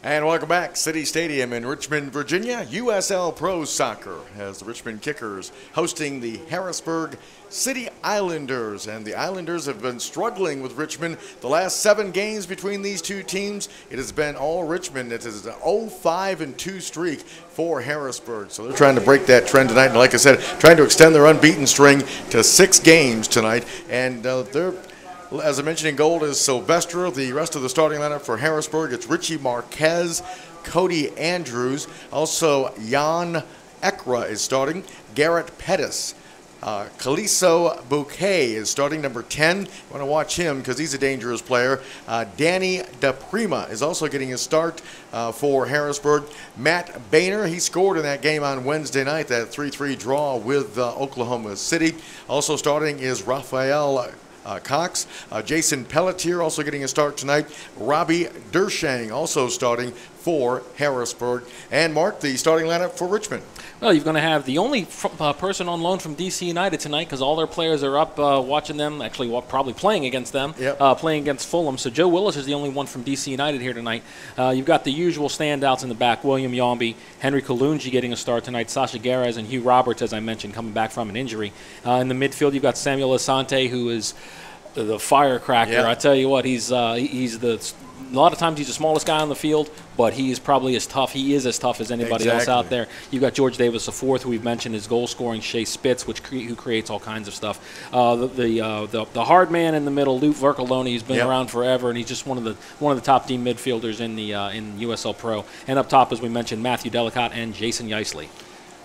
And welcome back. City Stadium in Richmond, Virginia. USL Pro Soccer has the Richmond Kickers hosting the Harrisburg City Islanders. And the Islanders have been struggling with Richmond the last 7 games between these two teams. It has been all Richmond. It is an 0-5-2 streak for Harrisburg. So they're trying to break that trend tonight. And like I said, trying to extend their unbeaten string to 6 games tonight. And they're, as I mentioned, in goal is Silvestre. The rest of the starting lineup for Harrisburg, it's Richie Marquez, Cody Andrews. Also, Jan Ekra is starting. Garrett Pettis. Caliso Bouquet is starting, number 10. You want to watch him because he's a dangerous player. Danny DePrima is also getting a start for Harrisburg. Matt Boehner, he scored in that game on Wednesday night, that 3-3 draw with Oklahoma City. Also starting is Raphael Cox. Jason Pelletier also getting a start tonight. Robbie Dershang also starting for Harrisburg. And Mark, the starting lineup for Richmond. Well, you're going to have the only person on loan from DC United tonight because all their players are up watching them, actually probably playing against them, playing against Fulham. So Joe Willis is the only one from DC United here tonight. You've got the usual standouts in the back, William Yombi, Henry Kalunji getting a start tonight, Sasha Garaz, and Hugh Roberts, as I mentioned, coming back from an injury. In the midfield, you've got Samuel Asante, who is the firecracker. I tell you what, he's a lot of times he's the smallest guy on the field, but he is probably as tough. He is as tough as anybody else out there. You've got George Davis IV, who we've mentioned, his goal-scoring Shea Spitz, who creates all kinds of stuff. The hard man in the middle, Luke Vercoloni, he's been around forever, and he's just one of the top team midfielders in the in USL Pro. And up top, as we mentioned, Matthew Delicott and Jason Yeisley.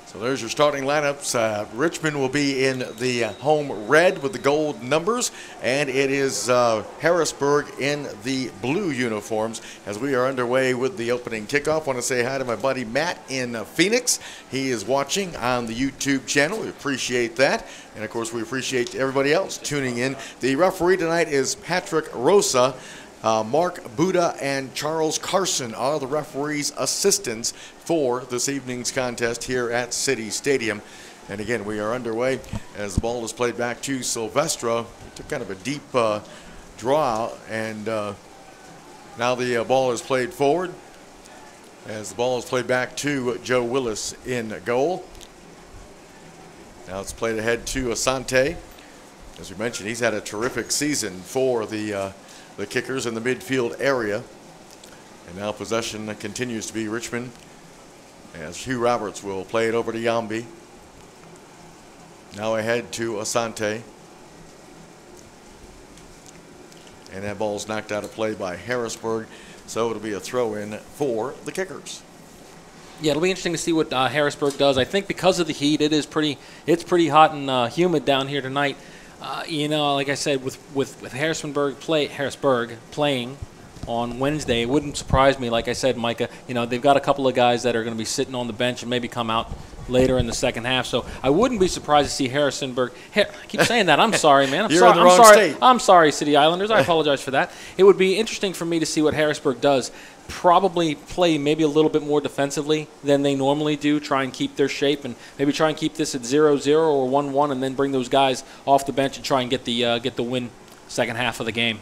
So there's your starting lineups. Richmond will be in the home red with the gold numbers, and it is Harrisburg in the blue uniforms as we are underway with the opening kickoff. I want to say hi to my buddy Matt in Phoenix. He is watching on the YouTube channel. We appreciate that. And, of course, we appreciate everybody else tuning in. The referee tonight is Patrick Rosa. Mark Buda and Charles Carson are the referees' assistants for this evening's contest here at City Stadium. And again, we are underway as the ball is played back to Silvestre. He took kind of a deep draw, and now the ball is played forward as the ball is played back to Joe Willis in goal. Now it's played ahead to Asante. As we mentioned, he's had a terrific season for the Kickers in the midfield area. And now possession continues to be Richmond as Hugh Roberts will play it over to Yambi. Now ahead to Asante. And that ball's knocked out of play by Harrisburg, so it'll be a throw-in for the Kickers. Yeah, it'll be interesting to see what Harrisburg does. I think because of the heat, it's pretty hot and humid down here tonight. Like I said, with Harrisburg playing on Wednesday, it wouldn't surprise me. Like I said, Micah, they've got a couple of guys that are going to be sitting on the bench and maybe come out later in the second half. So I wouldn't be surprised to see Harrisburg. I keep saying that. I'm sorry, man. I'm sorry, City Islanders. I apologize for that. It would be interesting for me to see what Harrisburg does. Probably play maybe a little bit more defensively than they normally do, try and keep their shape, and maybe try and keep this at 0-0 or 1-1, and then bring those guys off the bench and try and get the win second half of the game.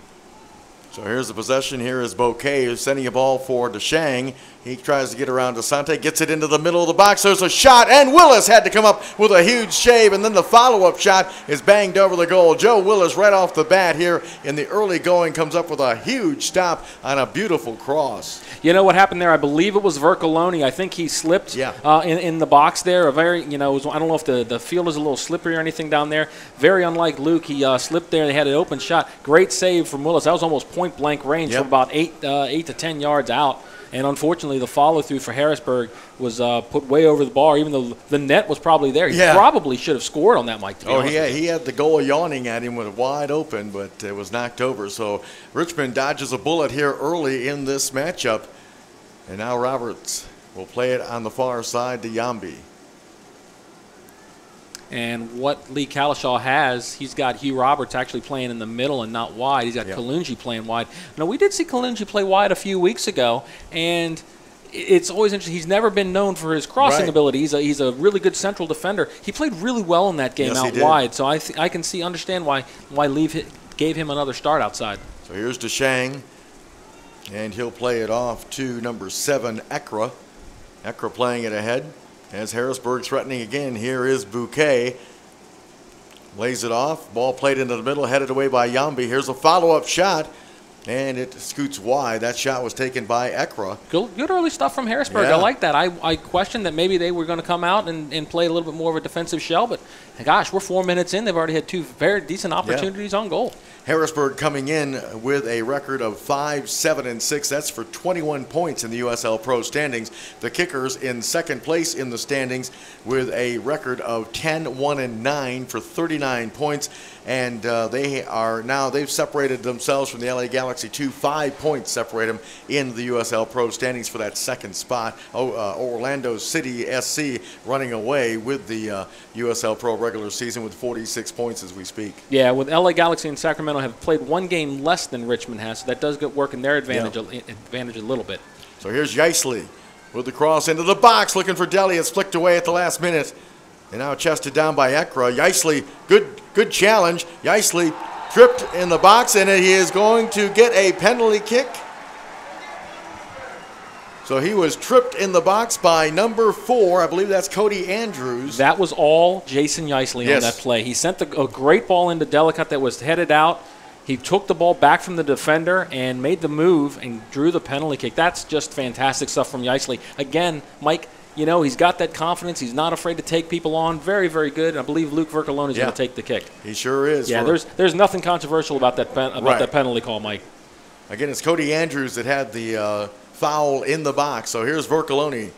So here's the possession. Here is Bouquet who's sending a ball for Deshang. He tries to get around Asante, gets it into the middle of the box. There's a shot, and Willis had to come up with a huge shave, and then the follow-up shot is banged over the goal. Joe Willis right off the bat here in the early going comes up with a huge stop on a beautiful cross. You know what happened there? I believe it was Vercoloni. I think he slipped in the box there. I don't know if the field is a little slippery or anything down there. Very unlike Luke. He slipped there. They had an open shot. Great save from Willis. That was almost point-blank range from about 8 to 10 yards out. And unfortunately, the follow-through for Harrisburg was put way over the bar, even though the net was probably there. He probably should have scored on that, Mike, to be honest. He had the goal yawning at him with it wide open, but it was knocked over. So Richmond dodges a bullet here early in this matchup. And now Roberts will play it on the far side to Yambi. And what Lee Kalishaw has, he's got Hugh Roberts actually playing in the middle and not wide. He's got Kalunji playing wide. Now, we did see Kalunji play wide a few weeks ago, and it's always interesting. He's never been known for his crossing ability. He's a really good central defender. He played really well in that game out wide, so I can understand why Lee gave him another start outside. So here's Deshang. And he'll play it off to number 7, Ekra. Ekra playing it ahead. As Harrisburg threatening again, here is Bouquet. Lays it off. Ball played into the middle, headed away by Yambi. Here's a follow-up shot, and it scoots wide. That shot was taken by Ekra. Good early stuff from Harrisburg. Yeah. I like that. I questioned that maybe they were going to come out and play a little bit more of a defensive shell, but gosh, we're 4 minutes in. They've already had 2 very decent opportunities on goal. Harrisburg coming in with a record of 5-7-6. That's for 21 points in the USL Pro standings. The Kickers in second place in the standings with a record of 10-1-9 for 39 points. And they've separated themselves from the LA Galaxy. 5 points separate them in the USL Pro standings for that second spot. Orlando City SC running away with the USL Pro regular season with 46 points as we speak. Yeah, with LA Galaxy and Sacramento have played 1 game less than Richmond has, so that does work in their advantage, advantage a little bit. So here's Yaisley with the cross into the box, looking for Deli. It's flicked away at the last minute. And now chested down by Ekra. Yaisley, good challenge. Yaisley tripped in the box, and he is going to get a penalty kick. So he was tripped in the box by number 4. I believe that's Cody Andrews. That was all Jason Yaisley on that play. He sent a great ball into Delicate that was headed out. He took the ball back from the defender and made the move and drew the penalty kick. That's just fantastic stuff from Yaisley. Again, Mike, you know, he's got that confidence. He's not afraid to take people on. Very, very good. I believe Luke Vercolone is going to take the kick. He sure is. Yeah, there's nothing controversial about that that penalty call, Mike. Again, it's Cody Andrews that had the foul in the box. So here's Vercolone.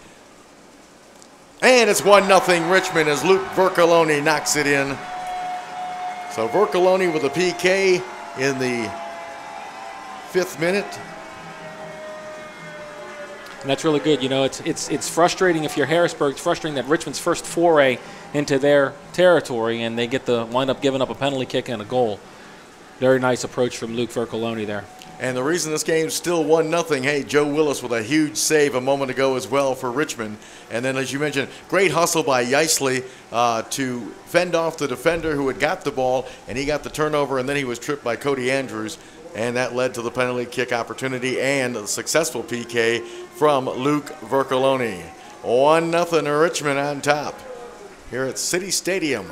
And it's 1-0 Richmond as Luke Vercolone knocks it in. So Vercolone with a PK in the 5th minute. And that's really good. You know, it's frustrating if you're Harrisburg. It's frustrating that Richmond's first foray into their territory and they get to wind up giving up a penalty kick and a goal. Very nice approach from Luke Vercolone there. And the reason this game's still 1-0, hey, Joe Willis with a huge save a moment ago as well for Richmond. And then, as you mentioned, great hustle by Yaisley to fend off the defender who had got the ball, and he got the turnover, and then he was tripped by Cody Andrews. And that led to the penalty kick opportunity and a successful PK from Luke Vercolone. 1-0 Richmond on top here at City Stadium.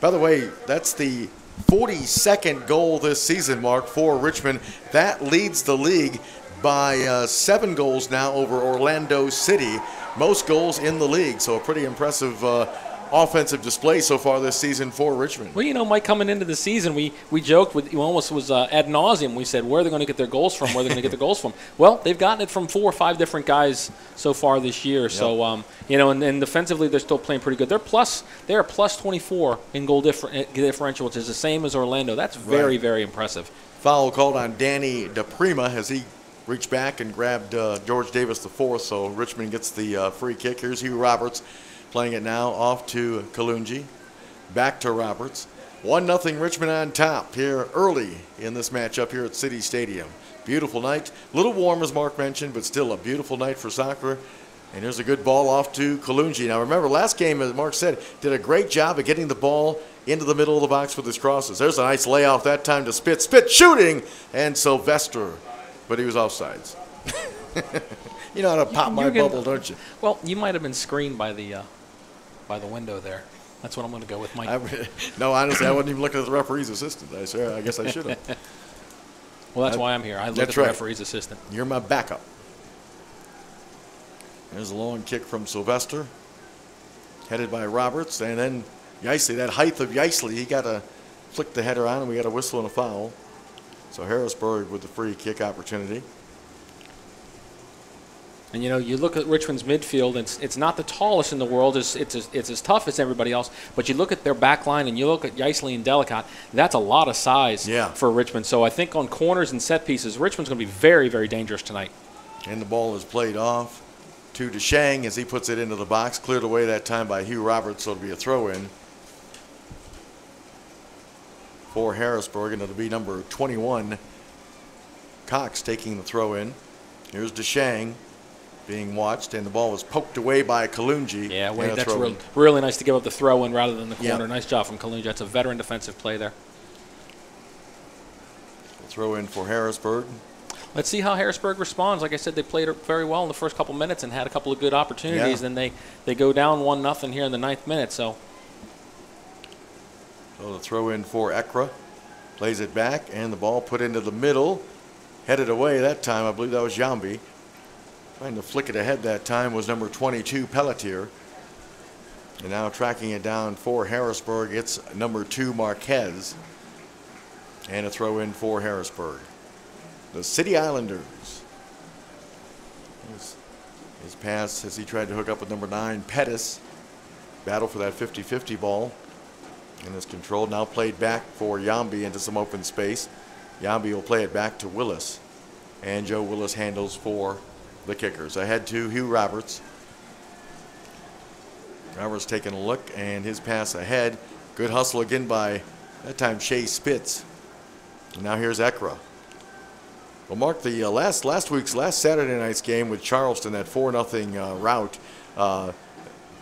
By the way, that's the 42nd goal this season, Mark, for Richmond. That leads the league by 7 goals now over Orlando City. Most goals in the league, so a pretty impressive offensive display so far this season for Richmond. Well, you know, Mike, coming into the season, we joked with almost was ad nauseum. We said, where are they going to get their goals from? Where are they going to get their goals from? Well, they've gotten it from 4 or 5 different guys so far this year. Yep. So, you know, and defensively, they're still playing pretty good. They are plus 24 in goal differential, which is the same as Orlando. That's very, very impressive. Foul called on Danny DePrima as he reached back and grabbed George Davis IV. So Richmond gets the free kick. Here's Hugh Roberts. Playing it now off to Kalungi. Back to Roberts. 1-0 Richmond on top here early in this matchup here at City Stadium. Beautiful night. A little warm, as Mark mentioned, but still a beautiful night for soccer. And here's a good ball off to Kalungi. Now, remember, last game, as Mark said, did a great job of getting the ball into the middle of the box with his crosses. There's a nice layoff that time to Spit. Spit shooting! And Sylvester. But he was offsides. You know how to pop my bubble, don't you? Well, you might have been screened by the window there. That's what I'm going to go with, Mike. No, honestly, I wasn't even looking at the referee's assistant. I guess I should have. Well, that's why I'm here. I look at the referee's assistant. You're my backup. There's a long kick from Sylvester, headed by Roberts, and then Yaisley. That height of Yaisley, he got to flick the header on, and we got a whistle and a foul. So Harrisburg with the free kick opportunity. And, you know, you look at Richmond's midfield, it's not the tallest in the world. It's as tough as everybody else. But you look at their back line and you look at Yaisley and Delicate, that's a lot of size for Richmond. So I think on corners and set pieces, Richmond's going to be very, very dangerous tonight. And the ball is played off to DeShang as he puts it into the box. Cleared away that time by Hugh Roberts, so it'll be a throw-in for Harrisburg. And it'll be number 21, Cox, taking the throw-in. Here's DeShang being watched, and the ball was poked away by Kalungi. Yeah, Wade, that's really nice to give up the throw-in rather than the corner. Yep. Nice job from Kalungi. That's a veteran defensive play there. Throw in for Harrisburg. Let's see how Harrisburg responds. Like I said, they played very well in the first couple minutes and had a couple of good opportunities. Then they go down 1-0 here in the 9th minute. So the throw in for Ekra. Plays it back, and the ball put into the middle. Headed away that time. I believe that was Yambi. Trying to flick it ahead that time was number 22, Pelletier. And now tracking it down for Harrisburg, it's number 2, Marquez. And a throw in for Harrisburg. The City Islanders. His pass as he tried to hook up with number 9, Pettis. Battle for that 50-50 ball. And is controlled, now played back for Yambi into some open space. Yambi will play it back to Willis. And Joe Willis handles for the Kickers. Ahead to Hugh Roberts. Roberts taking a look, and his pass ahead. Good hustle again by, that time, Shea Spitz. And now here's Ekra. Well, Mark, the last Saturday night's game with Charleston, that 4-0 rout,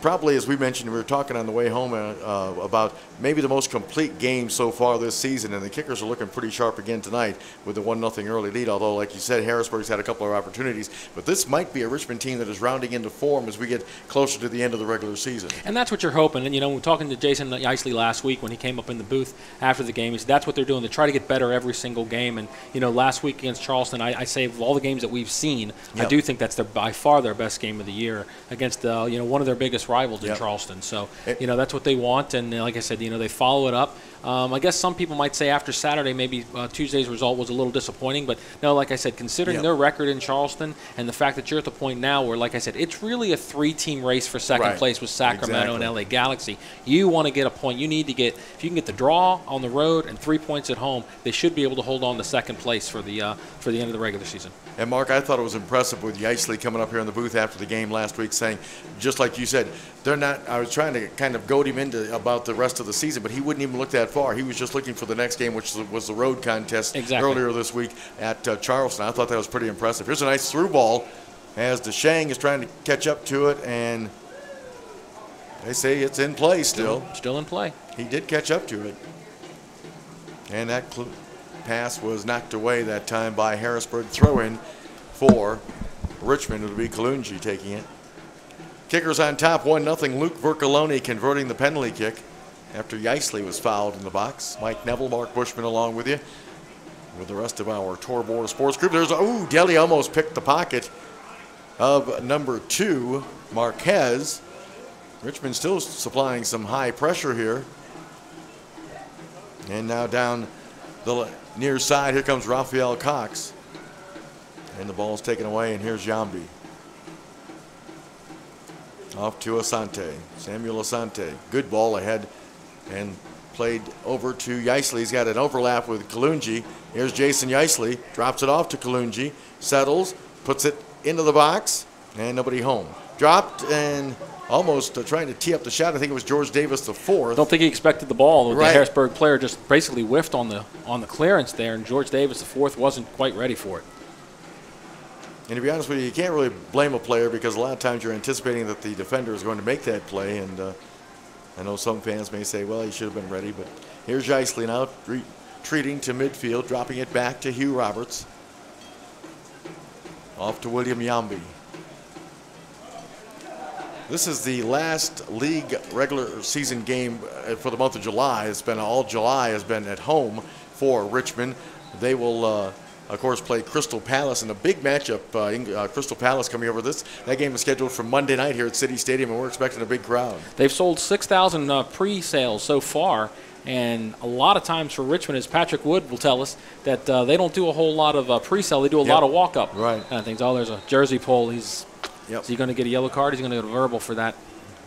probably, as we mentioned, we were talking on the way home about maybe the most complete game so far this season, and the Kickers are looking pretty sharp again tonight with the 1-0 early lead, although, like you said, Harrisburg's had a couple of opportunities. But this might be a Richmond team that is rounding into form as we get closer to the end of the regular season. And that's what you're hoping. And, we're talking to Jason Isley last week when he came up in the booth after the game. He said that's what they're doing. They try to get better every single game. And, last week against Charleston, I say of all the games that we've seen, I do think that's by far their best game of the year against, one of their biggest rivals in Charleston. So, that's what they want. And like I said, they follow it up. I guess some people might say after Saturday maybe Tuesday's result was a little disappointing. But, no, like I said, considering their record in Charleston and the fact that you're at the point now where, like I said, it's really a 3-team race for second place with Sacramento and LA Galaxy. You want to get a point. You need to get, if you can get the draw on the road and 3 points at home, they should be able to hold on to second place for the end of the regular season. And, Mark, I thought it was impressive with Isley coming up here in the booth after the game last week saying, just like you said, they're not, I was trying to kind of goad him into about the rest of the season, but he wouldn't even look that far. He was just looking for the next game, which was the road contest earlier this week at Charleston. I thought that was pretty impressive. Here's a nice through ball as DeShang is trying to catch up to it, and they say it's in play still. Still in play. He did catch up to it. And that pass was knocked away that time by Harrisburg. Throw-in for Richmond. It'll be Kalunji taking it. Kickers on top, 1-0. Luke Vercoloni converting the penalty kick after Isley was fouled in the box. Mike Neville, Mark Bushman along with you. With the rest of our Tourbeau Sports Group. There's, Deli almost picked the pocket of number 2, Marquez. Richmond still supplying some high pressure here. And now down the near side, here comes Raphael Cox. And the ball's taken away, and here's Yambi. Off to Asante, Samuel Asante. Good ball ahead and played over to Isley. He's got an overlap with Kalunji. Here's Jason Isley, drops it off to Kalunji, settles, puts it into the box, and nobody home. Dropped and almost trying to tee up the shot. I think it was George Davis the fourth. Don't think he expected the ball. The Harrisburg player just basically whiffed on the clearance there, and George Davis the fourth wasn't quite ready for it. And to be honest with you, you can't really blame a player because a lot of times you're anticipating that the defender is going to make that play. And I know some fans may say, well, he should have been ready. But here's Isley now retreating to midfield, dropping it back to Hugh Roberts. Off to William Yambi. This is the last league regular season game for the month of July. It's been all July has been at home for Richmond. They will, of course, play Crystal Palace in a big matchup. Crystal Palace coming over this. That game is scheduled for Monday night here at City Stadium, and we're expecting a big crowd. They've sold 6,000 pre-sales so far, and a lot of times for Richmond, as Patrick Wood will tell us, that they don't do a whole lot of pre-sale. They do a lot of walk-up kind of things. Oh, there's a jersey pull. Is he going to get a yellow card? He's going to get a verbal for that.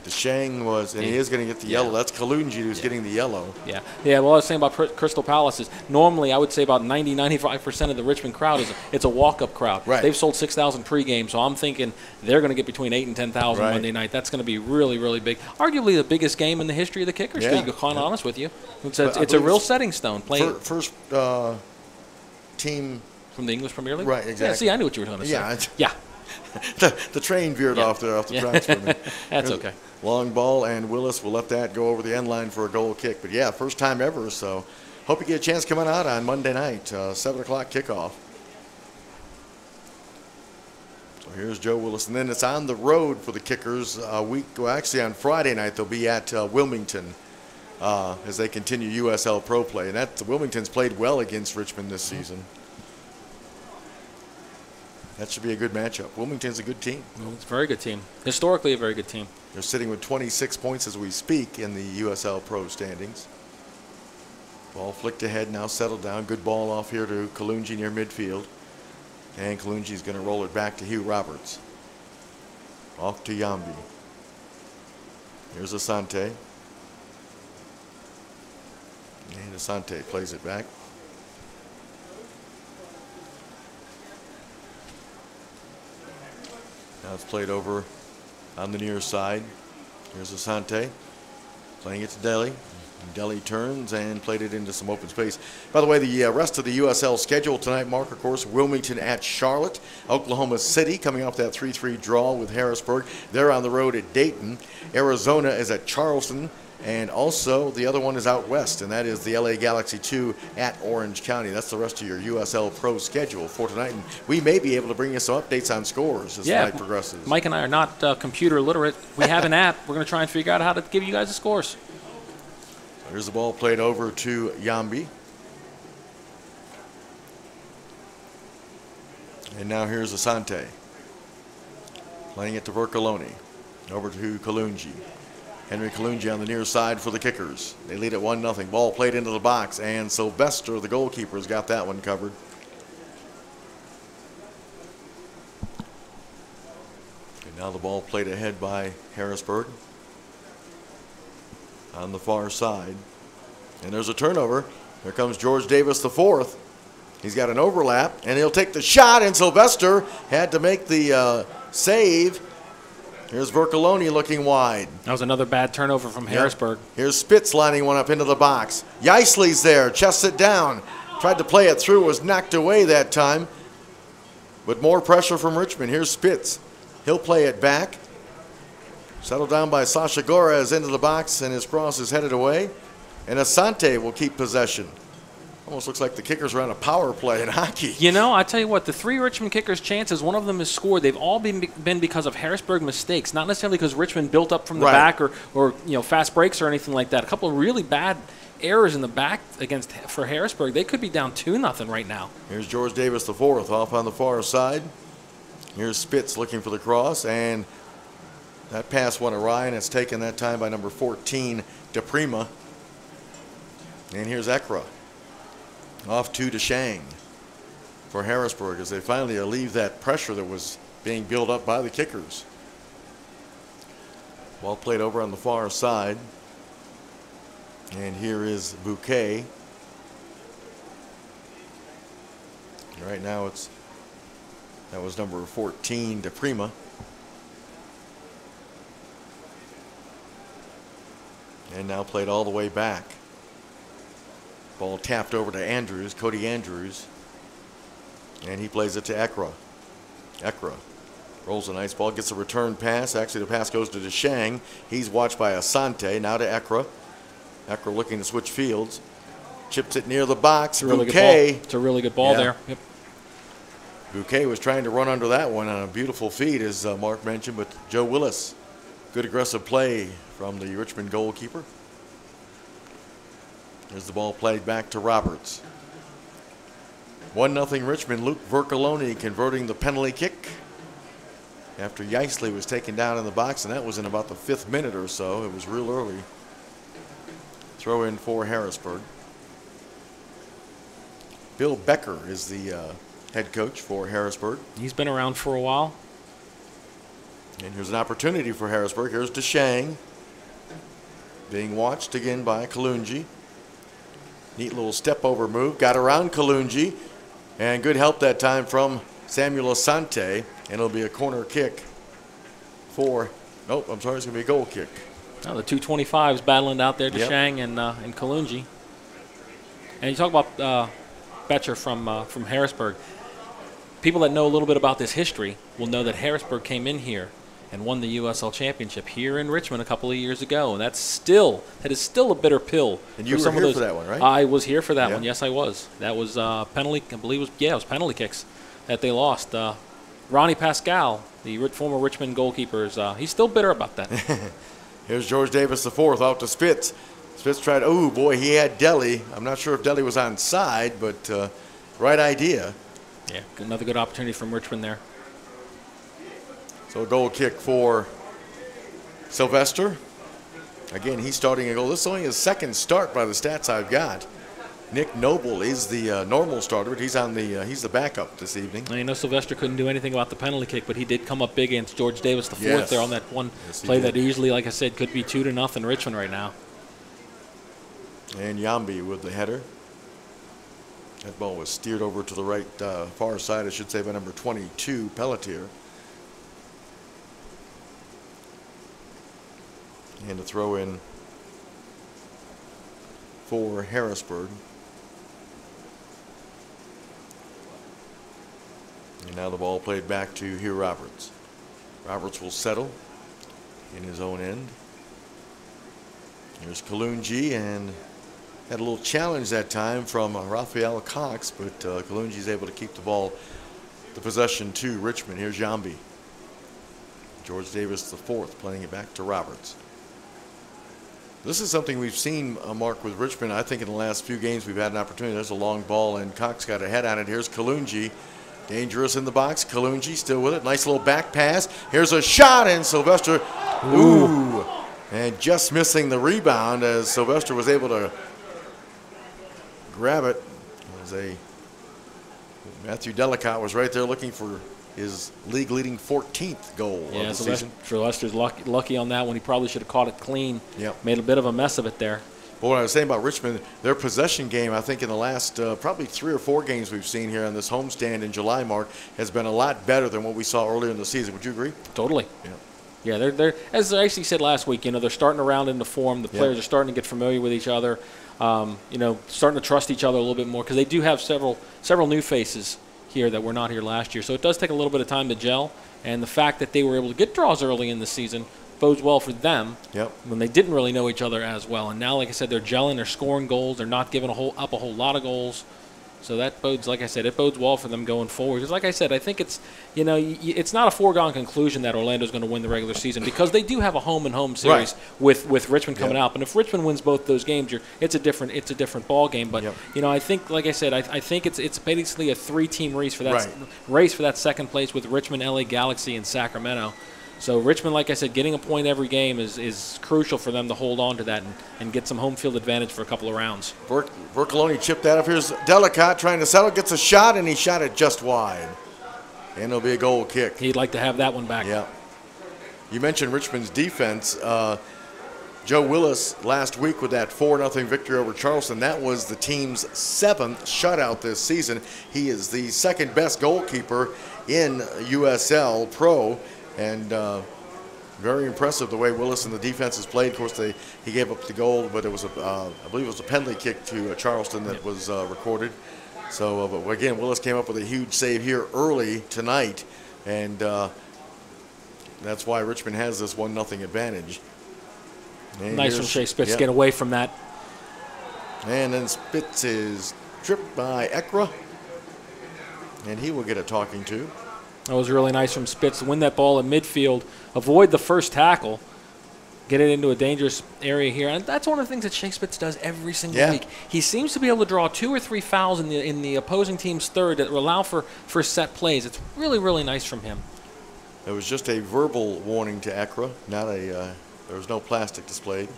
DeShang was, and he is going to get the yellow. That's Kalunji who's getting the yellow. Yeah. Well, I was saying about Crystal Palace is normally I would say about 90-95% of the Richmond crowd it's a walk-up crowd. They've sold 6,000 pregame, so I'm thinking they're going to get between 8,000 and 10,000 Monday night. That's going to be really, really big. Arguably the biggest game in the history of the Kickers. To be quite honest with you, it's a real setting stone. Playing first team from the English Premier League. Right. Exactly. Yeah. See, I knew what you were going to say. Yeah. the train veered off the tracks for me. That's okay. Long ball, and Willis will let that go over the end line for a goal kick. But, first time ever, so hope you get a chance coming out on Monday night, 7 o'clock kickoff. So here's Joe Willis, and then it's on the road for the Kickers actually on Friday night they'll be at Wilmington as they continue USL Pro play. And Wilmington's played well against Richmond this season. That should be a good matchup. Wilmington's a good team. Well, it's a very good team. Historically, a very good team. They're sitting with 26 points as we speak in the USL Pro standings. Ball flicked ahead, now settled down. Good ball off here to Kalungi near midfield. And Kalungi's going to roll it back to Hugh Roberts. Off to Yambi. Here's Asante. And Asante plays it back. Now it's played over on the near side. Here's Asante playing it to Delhi. Delhi turns and played it into some open space. By the way, the rest of the USL schedule tonight, Mark, of course, Wilmington at Charlotte. Oklahoma City coming off that 3-3 draw with Harrisburg. They're on the road at Dayton. Arizona is at Charleston. And also the other one is out west, and that is the LA Galaxy 2 at Orange County. That's the rest of your USL Pro schedule for tonight. And we may be able to bring you some updates on scores as the night progresses. Mike and I are not computer literate. We have an app. We're going to try and figure out how to give you guys the scores. Here's the ball played over to Yambi. And now here's Asante. Playing it to Vercoloni. Over to Kalungi. Henry Kalungi on the near side for the Kickers. They lead at 1-0. Ball played into the box, and Sylvester, the goalkeeper, has got that one covered. And now the ball played ahead by Harrisburg on the far side. And there's a turnover. Here comes George Davis IV. He's got an overlap, and he'll take the shot, and Sylvester had to make the save. Here's Vercoloni looking wide. That was another bad turnover from Harrisburg. Here's Spitz lining one up into the box. Yeisley's there, chests it down. Tried to play it through, was knocked away that time. But more pressure from Richmond. Here's Spitz. He'll play it back. Settled down by Sasha Gores into the box, and his cross is headed away. And Asante will keep possession. Almost looks like the Kickers are on a power play in hockey. You know, I tell you what, the 3 Richmond Kickers chances, one of them is scored. They've all been because of Harrisburg mistakes, not necessarily because Richmond built up from the back or fast breaks or anything like that. A couple of really bad errors in the back for Harrisburg. They could be down 2-0 right now. Here's George Davis IV off on the far side. Here's Spitz looking for the cross, and that pass went awry, and it's taken that time by number 14, DePrima. And here's Ekra. Off to DeShang for Harrisburg as they finally relieve that pressure that was being built up by the Kickers. Ball played over on the far side. And here is Bouquet. Right now that was number 14, DePrima. And now played all the way back. Ball tapped over to Andrews, Cody Andrews. And he plays it to Ekra. Ekra rolls a nice ball, gets a return pass. Actually, the pass goes to DeShang. He's watched by Asante. Now to Ekra. Ekra looking to switch fields. Chips it near the box. Bouquet. It's a really good ball there. Yep. Bouquet was trying to run under that one on a beautiful feed, as Mark mentioned, but Joe Willis. Good aggressive play from the Richmond goalkeeper. There's the ball played back to Roberts. 1-0 Richmond. Luke Vercoloni converting the penalty kick after Yeisley was taken down in the box, and that was in about the 5th minute or so. It was real early. Throw in for Harrisburg. Bill Becker is the head coach for Harrisburg. He's been around for a while. And here's an opportunity for Harrisburg. Here's DeShang being watched again by Kalungi. Neat little step over move. Got around Kalungi. And good help that time from Samuel Asante. And it'll be a corner kick for, nope, I'm sorry, it's going to be a goal kick. Oh, the 225s battling out there, DeShang and Kalungi. And you talk about Betcher from Harrisburg. People that know a little bit about this history will know that Harrisburg came in here and won the USL Championship here in Richmond a couple of years ago, and that is still a bitter pill. And you were here for that one, right? I was here for that one. Yes, I was. That was penalty. I believe it was penalty kicks that they lost. Ronnie Pascal, the former Richmond goalkeeper, he's still bitter about that. Here's George Davis IV out to Spitz. Spitz tried, oh boy, he had Deli. I'm not sure if Deli was on side, but right idea. Yeah, another good opportunity from Richmond there. So a goal kick for Sylvester. Again, he's starting a goal. This is only his second start by the stats I've got. Nick Noble is the normal starter, but he's the backup this evening. Now, you know, Sylvester couldn't do anything about the penalty kick, but he did come up big against George Davis IV there on that one play that easily, like I said, could be 2-0 Richmond right now. And Yambi with the header. That ball was steered over to the right far side, I should say, by number 22, Pelletier. And a throw in for Harrisburg. And now the ball played back to Hugh Roberts. Roberts will settle in his own end. Here's Kalunji, and had a little challenge that time from Raphael Cox, but Kalunji is able to keep the possession to Richmond. Here's Yambi. George Davis IV playing it back to Roberts. This is something we've seen, Mark, with Richmond. I think in the last few games we've had an opportunity. There's a long ball, and Cox got a head on it. Here's Kalunji. Dangerous in the box. Kalunji still with it. Nice little back pass. Here's a shot, and Sylvester. Ooh. And just missing the rebound as Sylvester was able to grab it. Matthew Delicott was right there looking for his league-leading 14th goal of the season. Sylvester's lucky on that one. He probably should have caught it clean. Yep. Made a bit of a mess of it there. But what I was saying about Richmond, their possession game, I think in the last probably 3 or 4 games we've seen here on this homestand in July, Mark, has been a lot better than what we saw earlier in the season. Would you agree? Totally. Yeah. Yeah, they're as I actually said last week, they're starting to round into form. The players are starting to get familiar with each other, starting to trust each other a little bit more because they do have several new faces here that were not here last year. So it does take a little bit of time to gel, and the fact that they were able to get draws early in the season bodes well for them when they didn't really know each other as well. And now, like I said, they're gelling, they're scoring goals, they're not giving up a whole lot of goals. So that bodes, like I said, it bodes well for them going forward. Because, like I said, I think it's, it's not a foregone conclusion that Orlando's going to win the regular season because they do have a home-and-home series with Richmond coming out. And if Richmond wins both those games, it's a different ball game. But I think, like I said, I think it's basically a 3-team race for that second place with Richmond, LA Galaxy, and Sacramento. So Richmond, like I said, getting a point every game is crucial for them to hold on to that and get some home field advantage for a couple of rounds. Vercoloni chipped that up. Here's Delicott trying to settle, gets a shot, and he shot it just wide. And it'll be a goal kick. He'd like to have that one back. Yeah. You mentioned Richmond's defense. Joe Willis last week with that 4-0 victory over Charleston. That was the team's 7th shutout this season. He is the second best goalkeeper in USL Pro. And very impressive the way Willis and the defense has played. Of course, he gave up the goal, but it was I believe it was a penalty kick to Charleston that was recorded. So, but again, Willis came up with a huge save here early tonight, and that's why Richmond has this 1-0 advantage. And nice from Shea Spitz to get away from that. And then Spitz is tripped by Ekra, and he will get a talking to. That was really nice from Spitz to win that ball in midfield, avoid the first tackle, get it into a dangerous area here. And that's one of the things that Shea Spitz does every single week. He seems to be able to draw 2 or 3 fouls in the opposing team's third that allow for set plays. It's really, really nice from him. It was just a verbal warning to Ekra, not there was no plastic displayed.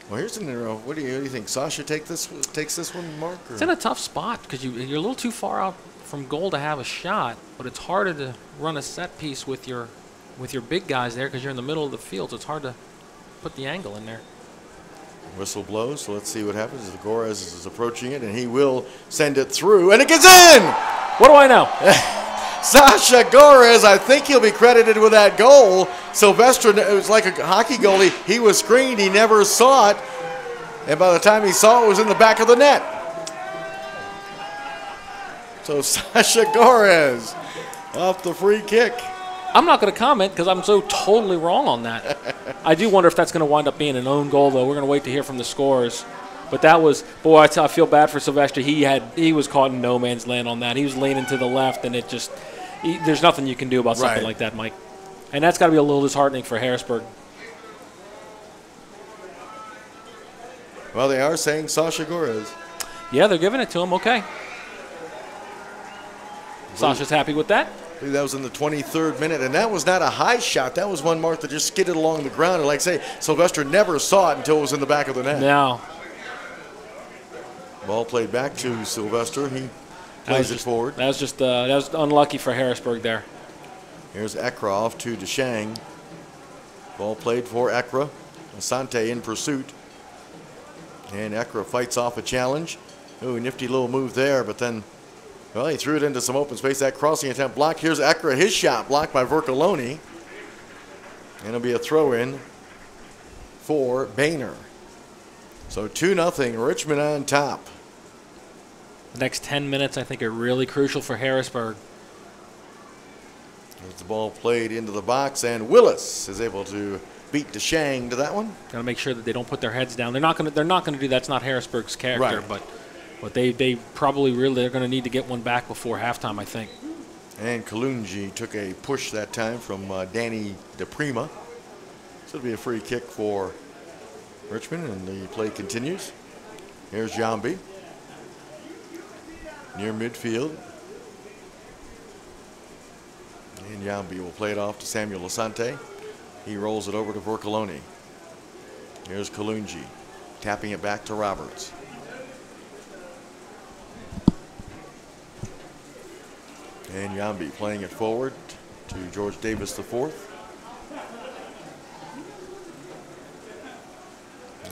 Well, here's an what do you think? Sasha takes this one, Mark? Or? It's in a tough spot because you're a little too far out from goal to have a shot, but it's harder to run a set piece with your big guys there because you're in the middle of the field, so it's hard to put the angle in there. Whistle blows, so let's see what happens. Gores is approaching it, and he will send it through, and it gets in! What do I know? Sasha Gores, I think he'll be credited with that goal. Sylvester, it was like a hockey goalie. He was screened. He never saw it. And by the time he saw it, it was in the back of the net. So Sasha Gores off the free kick. I'm not going to comment because I'm so totally wrong on that. I do wonder if that's going to wind up being an own goal, though. We're going to wait to hear from the scorers. But that was, boy, I feel bad for Sylvester. He was caught in no man's land on that. He was leaning to the left, and there's nothing you can do about something like that, Mike. And that's got to be a little disheartening for Harrisburg. Well, they are saying Sasha Gores. Yeah, they're giving it to him. Okay. Sasha's happy with that. That was in the 23rd minute, and that was not a high shot. That was one mark that just skidded along the ground. And like I say, Sylvester never saw it until it was in the back of the net. No. Ball played back to Sylvester. He plays it forward. That was unlucky for Harrisburg there. Here's Ekra off to DeShang. Ball played for Ekra. Asante in pursuit. And Ekra fights off a challenge. Ooh, nifty little move there, but then, well, he threw it into some open space. That crossing attempt blocked. Here's Ekra, his shot blocked by Vercoloni. And it'll be a throw-in for Boehner. So 2-0, Richmond on top. The next 10 minutes, I think, are really crucial for Harrisburg. As the ball played into the box, and Willis is able to beat DeShang to that one. Got to make sure that they don't put their heads down. They're not going to do that. It's not Harrisburg's character, right. But they probably they're going to need to get one back before halftime, I think. And Kalunji took a push that time from Danny DePrima. So it'll be a free kick for Richmond, and the play continues. Here's Jambi near midfield. And Jambi will play it off to Samuel Asante. He rolls it over to Vercoloni. Here's Kalunji tapping it back to Roberts. And Jambi playing it forward to George Davis IV.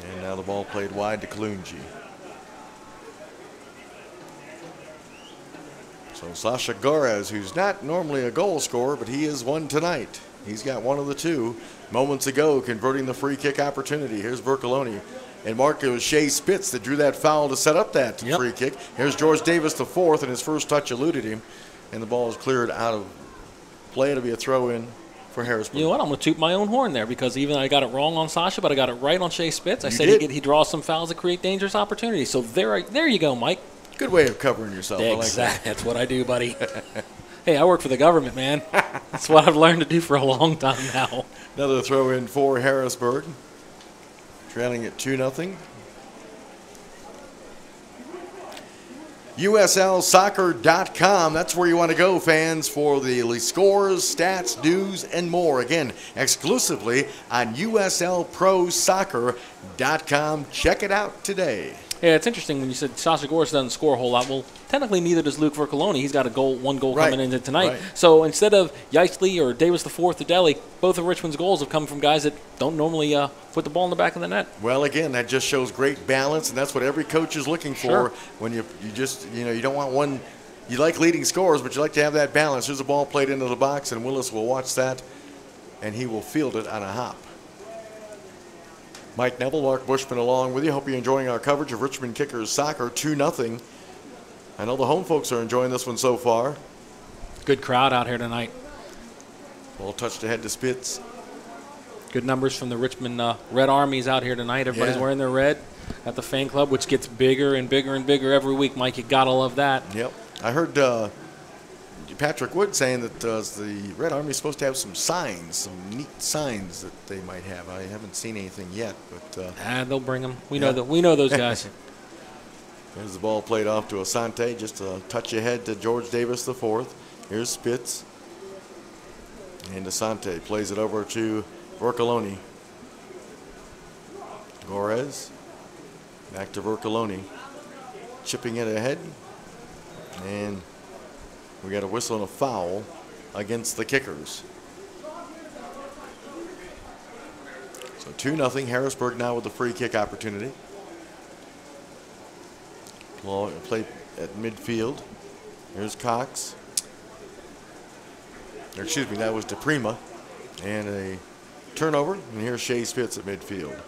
And now the ball played wide to Kalunji. So Sasha Gores, who's not normally a goal scorer, but he is one tonight. He's got one of the two. Moments ago, converting the free kick opportunity. Here's Vercoloni. And Mark, it was Shea Spitz that drew that foul to set up that free kick. Here's George Davis IV, and his first touch eluded him. And the ball is cleared out of play. It'll be a throw-in for Harrisburg. You know what? I'm going to toot my own horn there, because even I got it wrong on Sasha, but I got it right on Shea Spitz. I said he draws some fouls that create dangerous opportunities. So there you go, Mike. Good way of covering yourself. Exactly. I like that. That's what I do, buddy. Hey, I work for the government, man. That's what I've learned to do for a long time now. Another throw-in for Harrisburg. Trailing at 2-0. USLsoccer.com. That's where you want to go, fans, for the scores, stats, news, and more. Again, exclusively on USLProSoccer.com. Check it out today. Yeah, it's interesting when you said Sasha Gores doesn't score a whole lot. Well, technically neither does Luke Vercoloni. He's got one goal coming into tonight. Right. So instead of Yeisley or Davis IV or Deli, both of Richmond's goals have come from guys that don't normally put the ball in the back of the net. Well, again, that just shows great balance, and that's what every coach is looking for. When you don't want one. You like leading scorers, but you like to have that balance. There's a ball played into the box, and Willis will watch that, and he will field it on a hop. Mike Neville, Mark Bushman along with you. Hope you're enjoying our coverage of Richmond Kickers soccer, 2-0. I know the home folks are enjoying this one so far. Good crowd out here tonight. Ball touched ahead to Spitz. Good numbers from the Richmond Red Armies out here tonight. Everybody's wearing their red at the fan club, which gets bigger and bigger and bigger every week. Mike, you got to love that. Yep. I heard Patrick Wood saying that the Red Army is supposed to have some signs, some neat signs that they might have. I haven't seen anything yet, but they'll bring them. We know those guys. There's the ball played off to Asante, just a touch ahead to George Davis IV. Here's Spitz, and Asante plays it over to Vercoloni. Gores back to Vercoloni, chipping it ahead, and we got a whistle and a foul against the Kickers. So 2-0, Harrisburg now with the free kick opportunity. Ball play at midfield. Here's Cox. Or excuse me, that was DePrima. And a turnover, and here's Shea Spitz at midfield.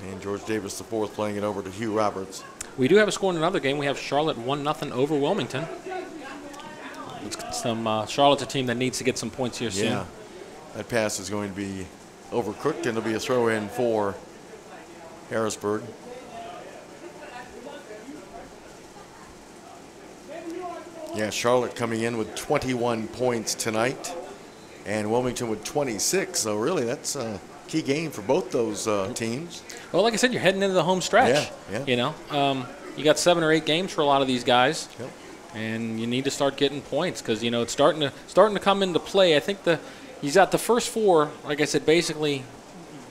And George Davis IV playing it over to Hugh Roberts. We do have a score in another game. We have Charlotte 1-0 over Wilmington. Charlotte's a team that needs to get some points here soon. Yeah, that pass is going to be overcooked, and it'll be a throw-in for Harrisburg. Yeah, Charlotte coming in with 21 points tonight, and Wilmington with 26. So really, that's a key game for both those teams. Well, like I said, you're heading into the home stretch. Yeah. You know, you got 7 or 8 games for a lot of these guys, yep. and you need to start getting points because it's starting to come into play. I think he's got the first 4, like I said, basically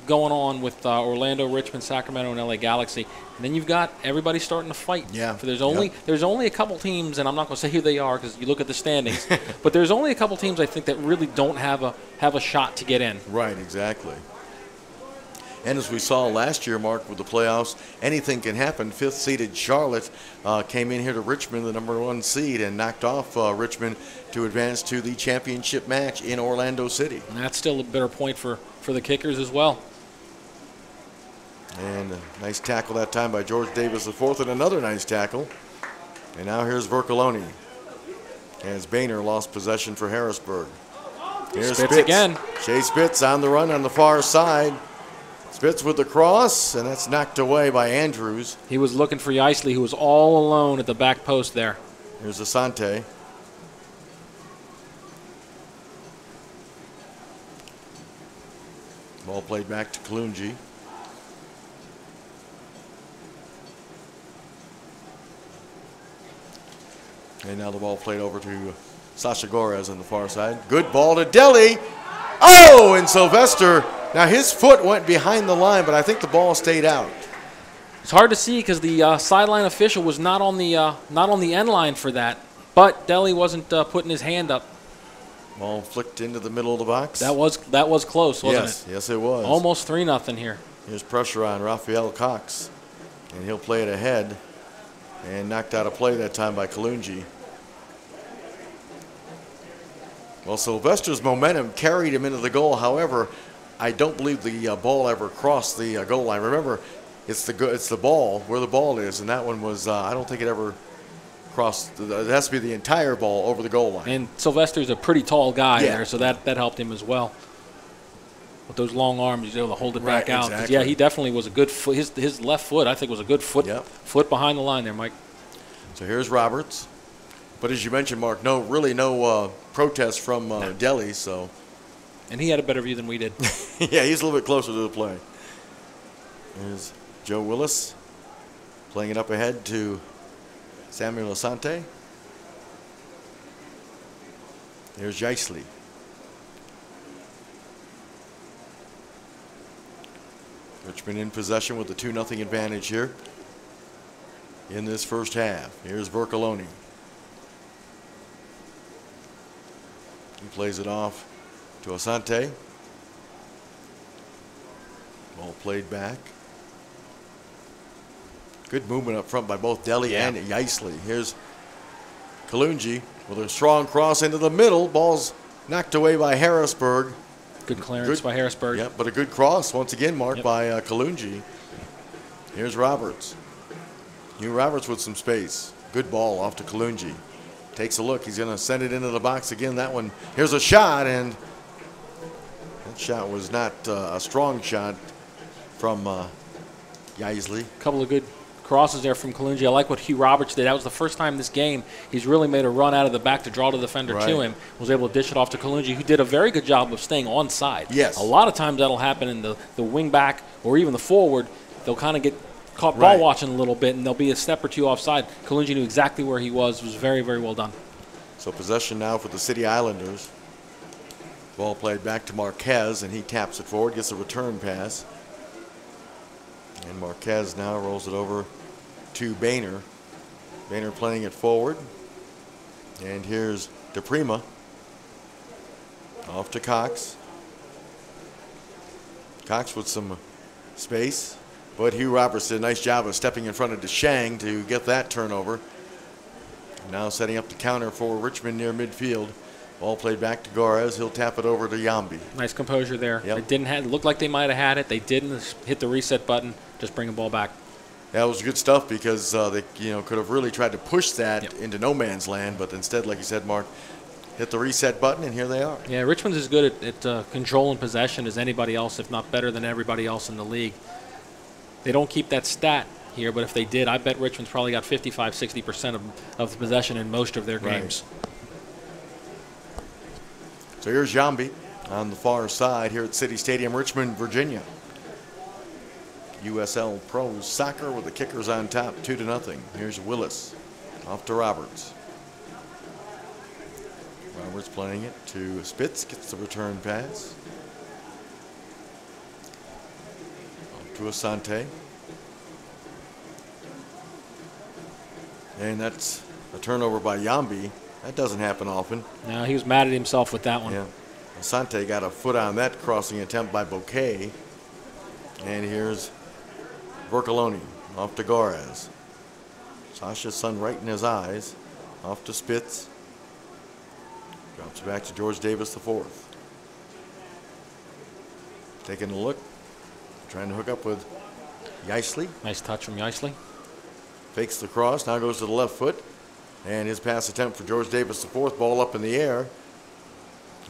going on with Orlando, Richmond, Sacramento, and LA Galaxy. And then you've got everybody starting to fight. Yeah. There's only a couple teams, and I'm not going to say who they are because you look at the standings, but there's only a couple teams I think that really don't have a shot to get in. Right, exactly. And as we saw last year, Mark, with the playoffs, anything can happen. 5th-seeded Charlotte came in here to Richmond, the number 1 seed, and knocked off Richmond to advance to the championship match in Orlando City. And that's still a better point for the Kickers as well. And a nice tackle that time by George Davis IV, and another nice tackle. And now here's Vercoloni. As Boehner lost possession for Harrisburg. Here's Spitz again. Shea Spitz on the run on the far side. Spitz with the cross, and that's knocked away by Andrews. He was looking for Yeisley, who was all alone at the back post there. Here's Asante. Ball played back to Kalungi. And now the ball played over to Sasha Gores on the far side. Good ball to Deli. Oh, and Sylvester. Now his foot went behind the line, but I think the ball stayed out. It's hard to see because the sideline official was not on the end line for that. But Deli wasn't putting his hand up. Ball flicked into the middle of the box. That was close, wasn't it? Yes, it was. Almost 3-0 here. Here's pressure on Raphael Cox, and he'll play it ahead. And knocked out of play that time by Kalungi. Well, Sylvester's momentum carried him into the goal. However, I don't believe the ball ever crossed the goal line. Remember, it's the ball where the ball is, and that one was I don't think it ever crossed. It has to be the entire ball over the goal line. And Sylvester's a pretty tall guy there, so that helped him as well. With those long arms, he's able to hold it back out. Exactly. Yeah, he definitely was a good foot. His left foot, I think, was a good foot. Yep. Foot behind the line there, Mike. So here's Roberts. But as you mentioned, Mark, no protest from Deli. So. And he had a better view than we did. Yeah, he's a little bit closer to the play. There's Joe Willis playing it up ahead to Samuel Asante. There's Yeisley. Richmond in possession with the 2-0 advantage here in this first half. Here's Vercoloni. He plays it off to Asante. Ball played back. Good movement up front by both Deli and Yeisley. Here's Kalungi with a strong cross into the middle. Ball's knocked away by Harrisburg. Good clearance by Harrisburg. Yeah, but a good cross once again marked by Kalungi. Here's Roberts. Hugh Roberts with some space. Good ball off to Kalungi. Takes a look. He's going to send it into the box again. That one. Here's a shot, and that shot was not a strong shot from Yeisley. A couple of good crosses there from Kalungi. I like what Hugh Roberts did. That was the first time this game he's really made a run out of the back to draw the defender to him. Was able to dish it off to Kalungi, who did a very good job of staying onside. Yes. A lot of times that'll happen in the wing back or even the forward. They'll kind of get caught ball watching a little bit, and they'll be a step or two offside. Kalungi knew exactly where he was. Was very, very well done. So possession now for the City Islanders. Ball played back to Marquez, and he taps it forward, gets a return pass. And Marquez now rolls it over to Boehner. Boehner playing it forward. And here's DePrima. Off to Cox. Cox with some space. But Hugh Roberts did a nice job of stepping in front of DeShang to get that turnover. Now setting up the counter for Richmond near midfield. Ball played back to Gores. He'll tap it over to Yambi. Nice composure there. Yep. It didn't have, it looked like they might have had it. They didn't. Hit the reset button. Just bring the ball back. That was good stuff because they could have really tried to push that into no man's land, but instead, like you said, Mark, hit the reset button, and here they are. Yeah, Richmond's as good at controlling possession as anybody else, if not better than everybody else in the league. They don't keep that stat here, but if they did, I bet Richmond's probably got 55, 60% of the possession in most of their games. So here's Yambi on the far side here at City Stadium, Richmond, Virginia. USL Pros Soccer with the Kickers on top, 2-0. Here's Willis off to Roberts. Roberts playing it to Spitz, gets the return pass. Off to Asante. And that's a turnover by Yambi. That doesn't happen often. No, he was mad at himself with that one. Yeah. Asante got a foot on that crossing attempt by Bouquet. And here's Vercoloni off to Gorez. Sasha's sun right in his eyes. Off to Spitz. Drops it back to George Davis IV. Taking a look. Trying to hook up with Yeisley. Nice touch from Yeisley. Fakes the cross. Now goes to the left foot. And his pass attempt for George Davis IV. Ball up in the air.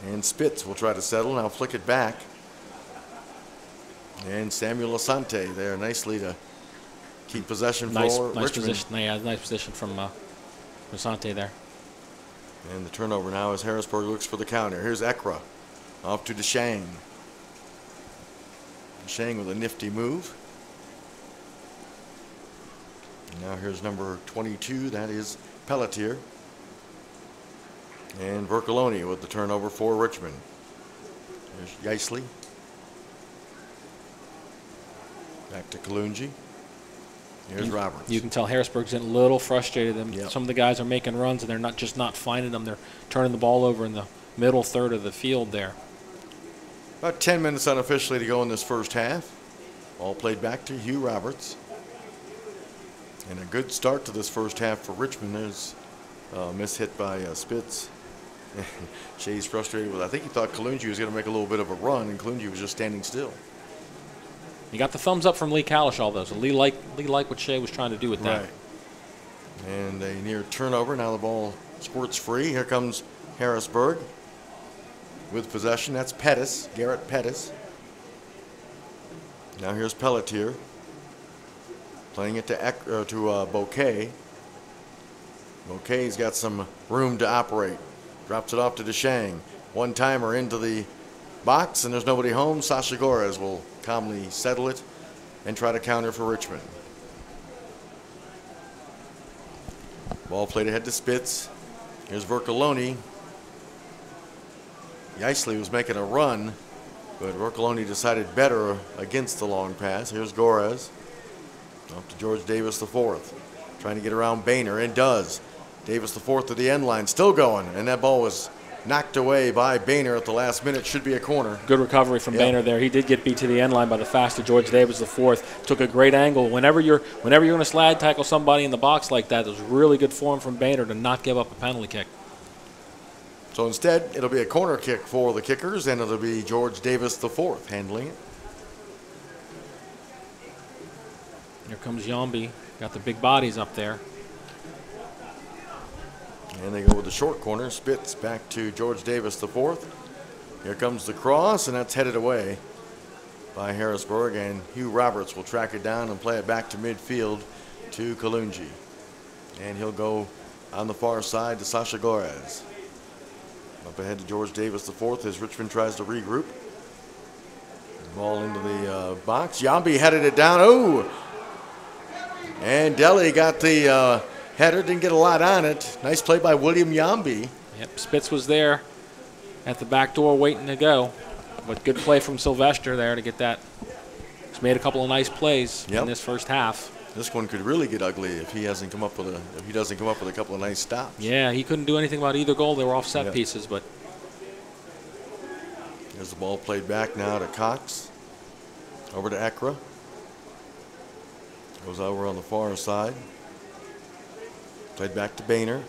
And Spitz will try to settle. Now flick it back. And Samuel Asante there nicely to keep possession for Richmond. Position. Yeah, nice position from Asante there. And the turnover now as Harrisburg looks for the counter. Here's Ekra off to Deshang. Deshang with a nifty move. And now here's number 22. That is Pelletier. And Vercoloni with the turnover for Richmond. Here's Yeisley. Back to Kalungi. Here's Roberts. You can tell Harrisburg's getting a little frustrated. Some of the guys are making runs and they're not finding them. They're turning the ball over in the middle third of the field there. About 10 minutes unofficially to go in this first half. All played back to Hugh Roberts. And a good start to this first half for Richmond. There's a miss hit by Spitz. Shea's frustrated with, I think he thought Kalungi was going to make a little bit of a run, and Kalungi was just standing still. You got the thumbs up from Lee Kalishaw, though. So Lee liked what Shea was trying to do with that. Right. And a near turnover. Now the ball squirts free. Here comes Harrisburg with possession. That's Pettis, Garrett Pettis. Now here's Pelletier playing it to Bouquet. Bouquet's got some room to operate. Drops it off to Deshang. One-timer into the box, and there's nobody home. Sasha Gorez will calmly settle it and try to counter for Richmond. Ball played ahead to Spitz. Here's Vercoloni. Yeisley was making a run, but Vercoloni decided better against the long pass. Here's Gorez. Off to George Davis IV. Trying to get around Boehner, and does. Davis IV to the end line, still going, and that ball was knocked away by Boehner at the last minute. Should be a corner. Good recovery from Boehner there. He did get beat to the end line by the faster George Davis IV. Took a great angle. Whenever you're going to slide tackle somebody in the box like that, it was really good form from Boehner to not give up a penalty kick. So instead, it'll be a corner kick for the Kickers, and it'll be George Davis IV handling it. Here comes Yambi. Got the big bodies up there. And they go with the short corner. Spitz back to George Davis IV. Here comes the cross, and that's headed away by Harrisburg. And Hugh Roberts will track it down and play it back to midfield to Kalungi. And he'll go on the far side to Sasha Gorez. Up ahead to George Davis IV as Richmond tries to regroup. Ball into the box. Yambi headed it down. Oh! And Deli got the header, didn't get a lot on it. Nice play by William Yambi. Yep, Spitz was there at the back door waiting to go. But good play from Sylvester there to get that. He's made a couple of nice plays in this first half. This one could really get ugly if he doesn't come up with a couple of nice stops. Yeah, he couldn't do anything about either goal. They were off set pieces, but there's the ball played back now to Cox. Over to Ekra. Goes over on the far side. Played back to Boehner.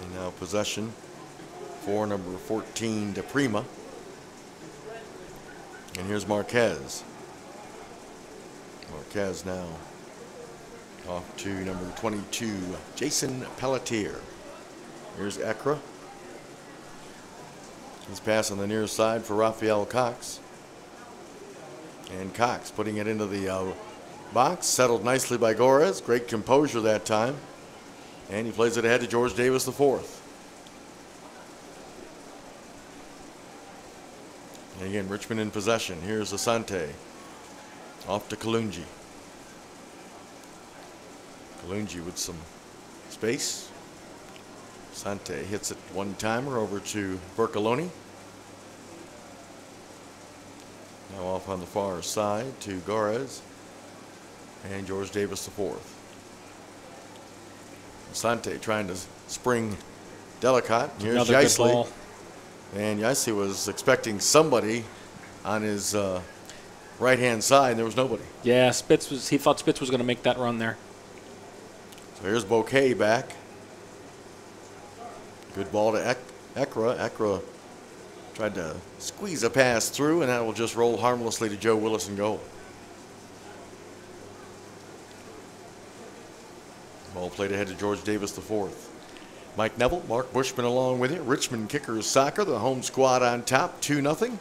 And now possession for number 14, De Prima. And here's Marquez. Marquez now off to number 22, Jason Pelletier. Here's Ekra. He's pass on the near side for Raphael Cox. And Cox putting it into the box. Settled nicely by Gorez. Great composure that time. And he plays it ahead to George Davis the fourth. And again, Richmond in possession. Here's Asante. Off to Kalungi. Kalungi with some space. Asante hits it one-timer over to Bercoloni. Now off on the far side to Gorez. And George Davis the fourth. Asante trying to spring Delicate. Here's Yaisley. And Yaisley was expecting somebody on his right-hand side, and there was nobody. Yeah, he thought Spitz was going to make that run there. So here's Bouquet back. Good ball to Ekra. Ekra tried to squeeze a pass through, and that will just roll harmlessly to Joe Willis in goal. Ball played ahead to George Davis the fourth. Mike Neville, Mark Bushman along with you. Richmond Kickers Soccer, the home squad on top, 2-0.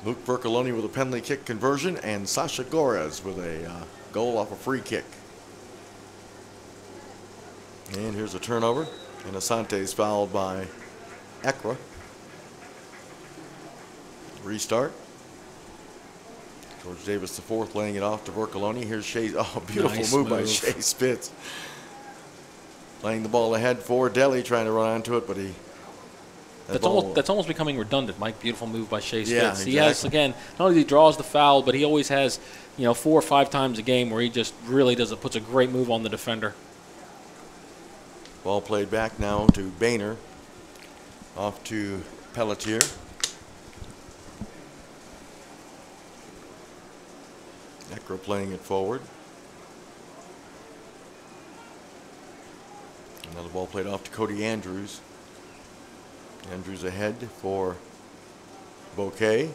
Luke Bercoloni with a penalty kick conversion, and Sasha Gorez with a goal off a free kick. And here's a turnover, and Asante is fouled by Ekra. Restart. George Davis the fourth laying it off to Bercoloni. Here's Shea. Oh, beautiful move by Shea Spitz. Playing the ball ahead for Deli, trying to run onto it, but that's almost becoming redundant, Mike. Beautiful move by Shea Spitz. Yeah, exactly. He has, again, not only draws the foul, but he always has, 4 or 5 times a game where he just really puts a great move on the defender. Ball played back now to Boehner. Off to Pelletier. Ekra playing it forward. Another ball played off to Cody Andrews. Andrews ahead for Bouquet.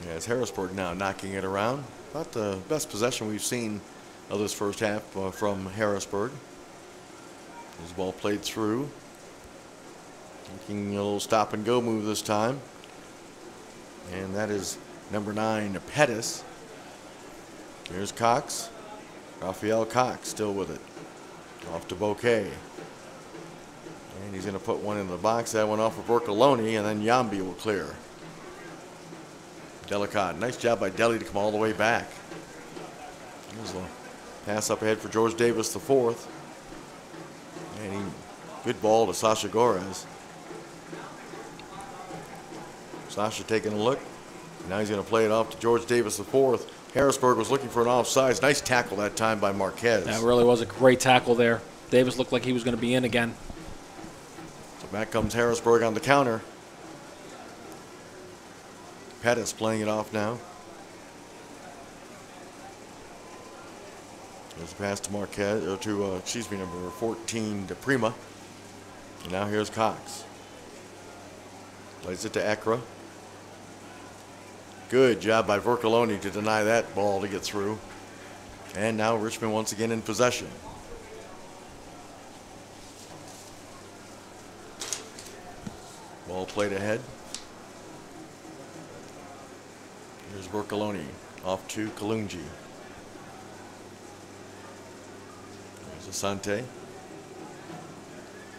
As Harrisburg now knocking it around. About the best possession we've seen of this first half from Harrisburg. This ball played through. Making a little stop and go move this time. And that is number 9, Pettis. Here's Cox. Raphael Cox still with it. Off to Bouquet. And he's going to put one in the box. That one off of Bercoloni, and then Yambi will clear. Delicate. Nice job by Deli to come all the way back. Here's a pass up ahead for George Davis the fourth. And good ball to Sasha Gorez. Sasha taking a look. Now he's going to play it off to George Davis the fourth. Harrisburg was looking for an offsides. Nice tackle that time by Marquez. That really was a great tackle there. Davis looked like he was going to be in again. So back comes Harrisburg on the counter. Pettis playing it off now. There's a pass to Marquez, or to, number 14, to Prima. And now here's Cox. Plays it to Ekra. Good job by Bercoloni to deny that ball to get through. And now Richmond once again in possession. Ball played ahead. Here's Bercoloni off to Kalungi. There's Asante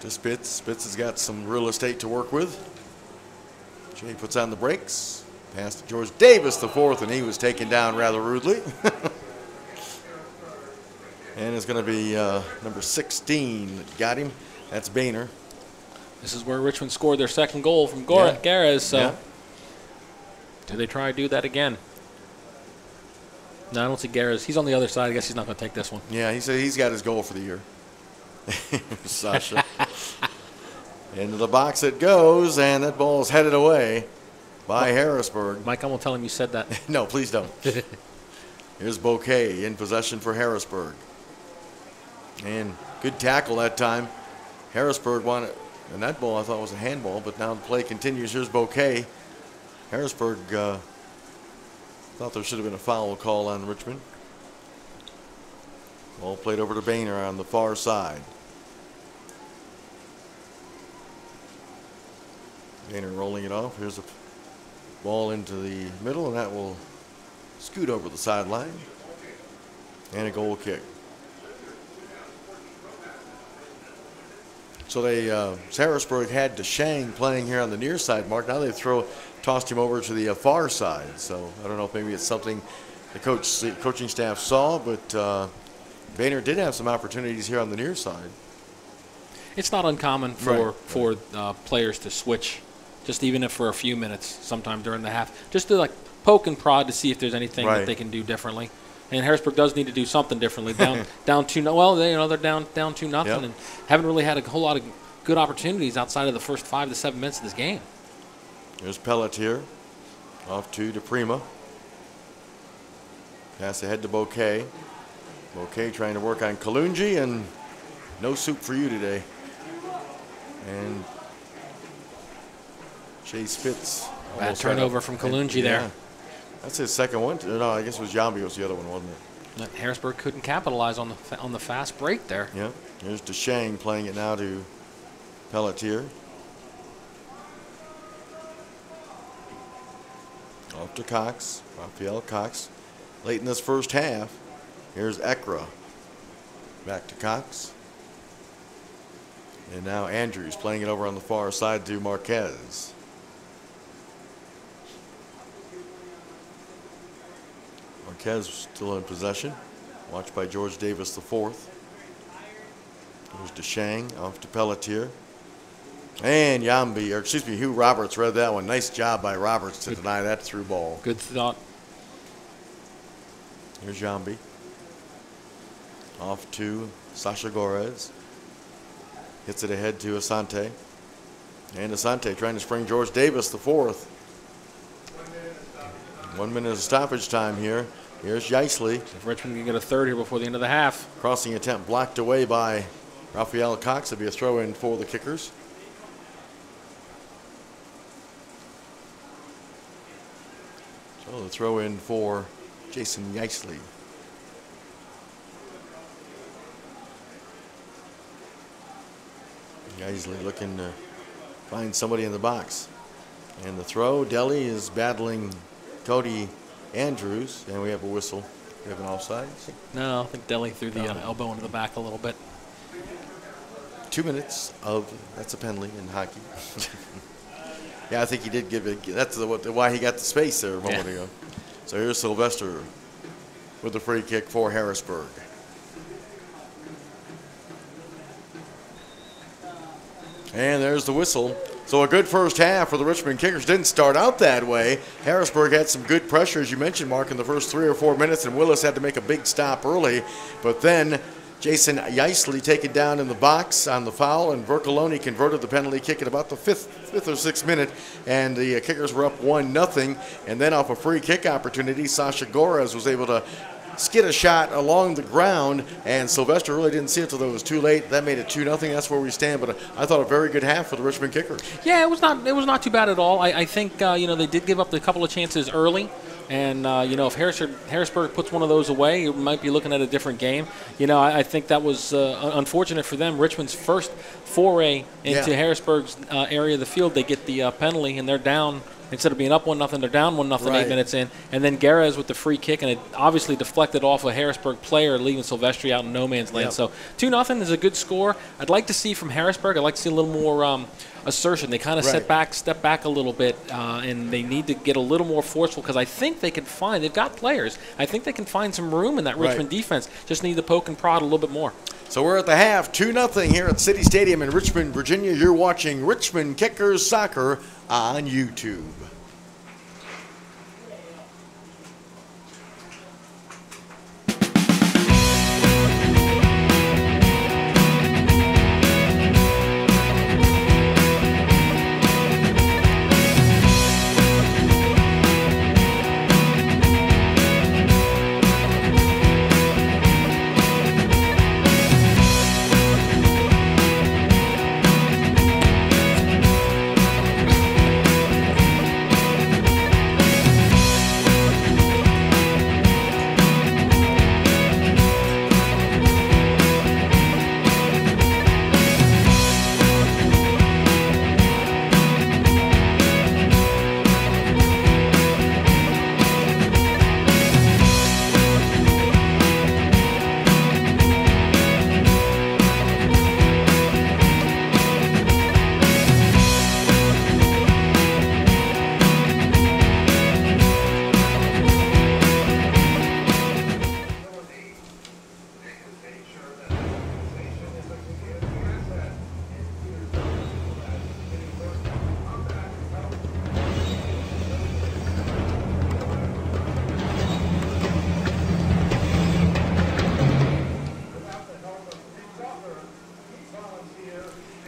to Spitz. Spitz has got some real estate to work with. Jay puts on the brakes. Pass to George Davis the fourth, and he was taken down rather rudely. And it's going to be number 16 that got him. That's Boehner. This is where Richmond scored their second goal from Garez. So do they try to do that again? No, I don't see Garez. He's on the other side. I guess he's not going to take this one. Yeah, he said he's got his goal for the year. Sasha. Into the box it goes, and that ball is headed away by Harrisburg. Mike, I won't tell him you said that. No, please don't. Here's Bouquet in possession for Harrisburg. And good tackle that time. Harrisburg wanted, and that ball I thought was a handball, but now the play continues. Here's Bouquet. Harrisburg thought there should have been a foul call on Richmond. Ball played over to Boehner on the far side. Gainer rolling it off. Here's a ball into the middle, and that will scoot over the sideline. And a goal kick. So Harrisburg had DeShang playing here on the near side, Mark. Now they tossed him over to the far side. So I don't know if maybe it's something the coaching staff saw, but Boehner did have some opportunities here on the near side. It's not uncommon for players to switch, just even if for a few minutes sometime during the half, just to like poke and prod to see if there's anything that they can do differently. And Harrisburg does need to do something differently. Down 2-0. Well, they're down 2-0, and haven't really had a whole lot of good opportunities outside of the first 5 to 7 minutes of this game. There's Pelletier, off to DePrima. Pass ahead to Bouquet. Bouquet trying to work on Kalungi, and no soup for you today. And Chase Spitz. Bad turnover from Kalungi there. That's his second one. No, I guess it was Jambi was the other one, wasn't it? Harrisburg couldn't capitalize on the fast break there. Yeah. Here's DeShang playing it now to Pelletier. Off to Cox. Raphael Cox. Late in this first half. Here's Ekra. Back to Cox. And now Andrews playing it over on the far side to Marquez. Marquez still in possession. Watched by George Davis IV. There's DeShang off to Pelletier. And Hugh Roberts read that one. Nice job by Roberts to deny that through ball. Good thought. Here's Jambi. Off to Sasha Gorez. Hits it ahead to Asante. And Asante trying to spring George Davis IV. 1 minute of stoppage time here. Here's Yeisley. If Richmond can get a third here before the end of the half. Crossing attempt blocked away by Raphael Cox. It'll be a throw in for the Kickers. So the throw in for Jason Yeisley. Yeisley looking to find somebody in the box. And the throw, Deli is battling Cody Andrews, and we have a whistle. We have an offside. No, I think Deli threw the elbow into the back a little bit. 2 minutes that's a penalty in hockey. Yeah, I think he did give it. That's why he got the space there a moment ago. So here's Sylvester with the free kick for Harrisburg. And there's the whistle. So a good first half for the Richmond Kickers. Didn't start out that way. Harrisburg had some good pressure, as you mentioned, Mark, in the first 3 or 4 minutes, and Willis had to make a big stop early. But then Jason Yeisley taken down in the box on the foul, and Vercoloni converted the penalty kick at about the fifth or sixth minute, and the Kickers were up 1-0. And then off a free kick opportunity, Sasha Gorez was able to skid a shot along the ground, and Sylvester really didn't see it until it was too late. That made it 2-0. That's where we stand. But I thought a very good half for the Richmond Kickers. Yeah, it was not too bad at all. I think they did give up a couple of chances early. And, if Harrisburg puts one of those away, you might be looking at a different game. I think that was unfortunate for them. Richmond's first foray into Harrisburg's area of the field, they get the penalty, and they're down. Instead of being up 1-0, they're down 1-0 8 minutes in. And then Garez with the free kick, and it obviously deflected off a Harrisburg player, leaving Silvestri out in no man's land. So 2-0 is a good score. I'd like to see from Harrisburg, I'd like to see a little more assertion. They kind of step back a little bit, and they need to get a little more forceful, because I think they can find, they've got players, I think they can find some room in that Richmond defense. Just need to poke and prod a little bit more. So we're at the half, 2-0 here at City Stadium in Richmond, Virginia. You're watching Richmond Kickers Soccer on YouTube.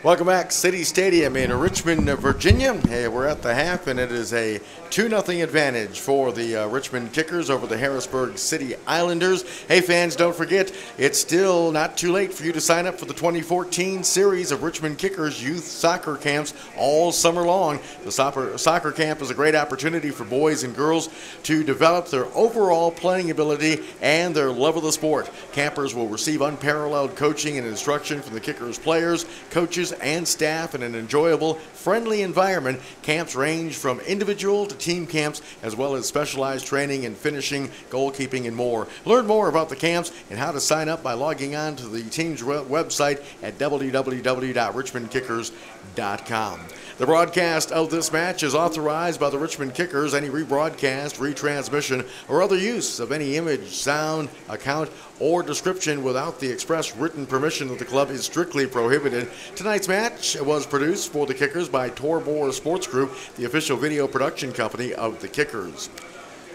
Welcome back, City Stadium in Richmond, Virginia. Hey, we're at the half, and it is a 2-0 advantage for the Richmond Kickers over the Harrisburg City Islanders. Hey, fans, don't forget, it's still not too late for you to sign up for the 2014 series of Richmond Kickers youth soccer camps all summer long. The soccer camp is a great opportunity for boys and girls to develop their overall playing ability and their love of the sport. Campers will receive unparalleled coaching and instruction from the Kickers players, coaches, and staff in an enjoyable, friendly environment. Camps range from individual to team camps, as well as specialized training in finishing, goalkeeping, and more. Learn more about the camps and how to sign up by logging on to the team's website at www.richmondkickers.com. The broadcast of this match is authorized by the Richmond Kickers. Any rebroadcast, retransmission, or other use of any image, sound, account, or description without the express written permission of the club is strictly prohibited. Tonight's match was produced for the Kickers by Tourbeau Sports Group, the official video production company of the Kickers.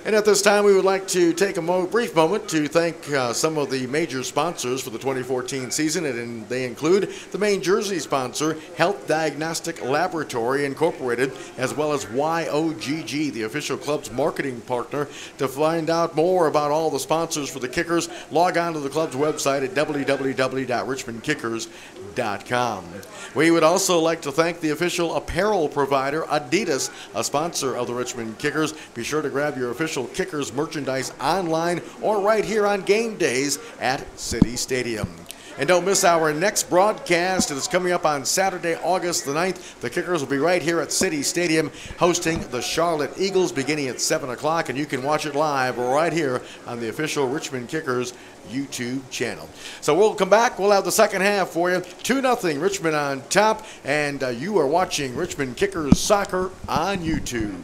And at this time, we would like to take a brief moment to thank some of the major sponsors for the 2014 season, and they include the main jersey sponsor, Health Diagnostic Laboratory Incorporated, as well as YOGG, the official club's marketing partner. To find out more about all the sponsors for the Kickers, log on to the club's website at www.richmondkickers.com. We would also like to thank the official apparel provider, Adidas, a sponsor of the Richmond Kickers. Be sure to grab your official Kickers merchandise online or right here on game days at City Stadium. And don't miss our next broadcast. It is coming up on Saturday, August the 9th. The Kickers will be right here at City Stadium hosting the Charlotte Eagles beginning at 7 o'clock, and you can watch it live right here on the official Richmond Kickers YouTube channel. So we'll come back. We'll have the second half for you. 2-0 Richmond on top, and you are watching Richmond Kickers soccer on YouTube.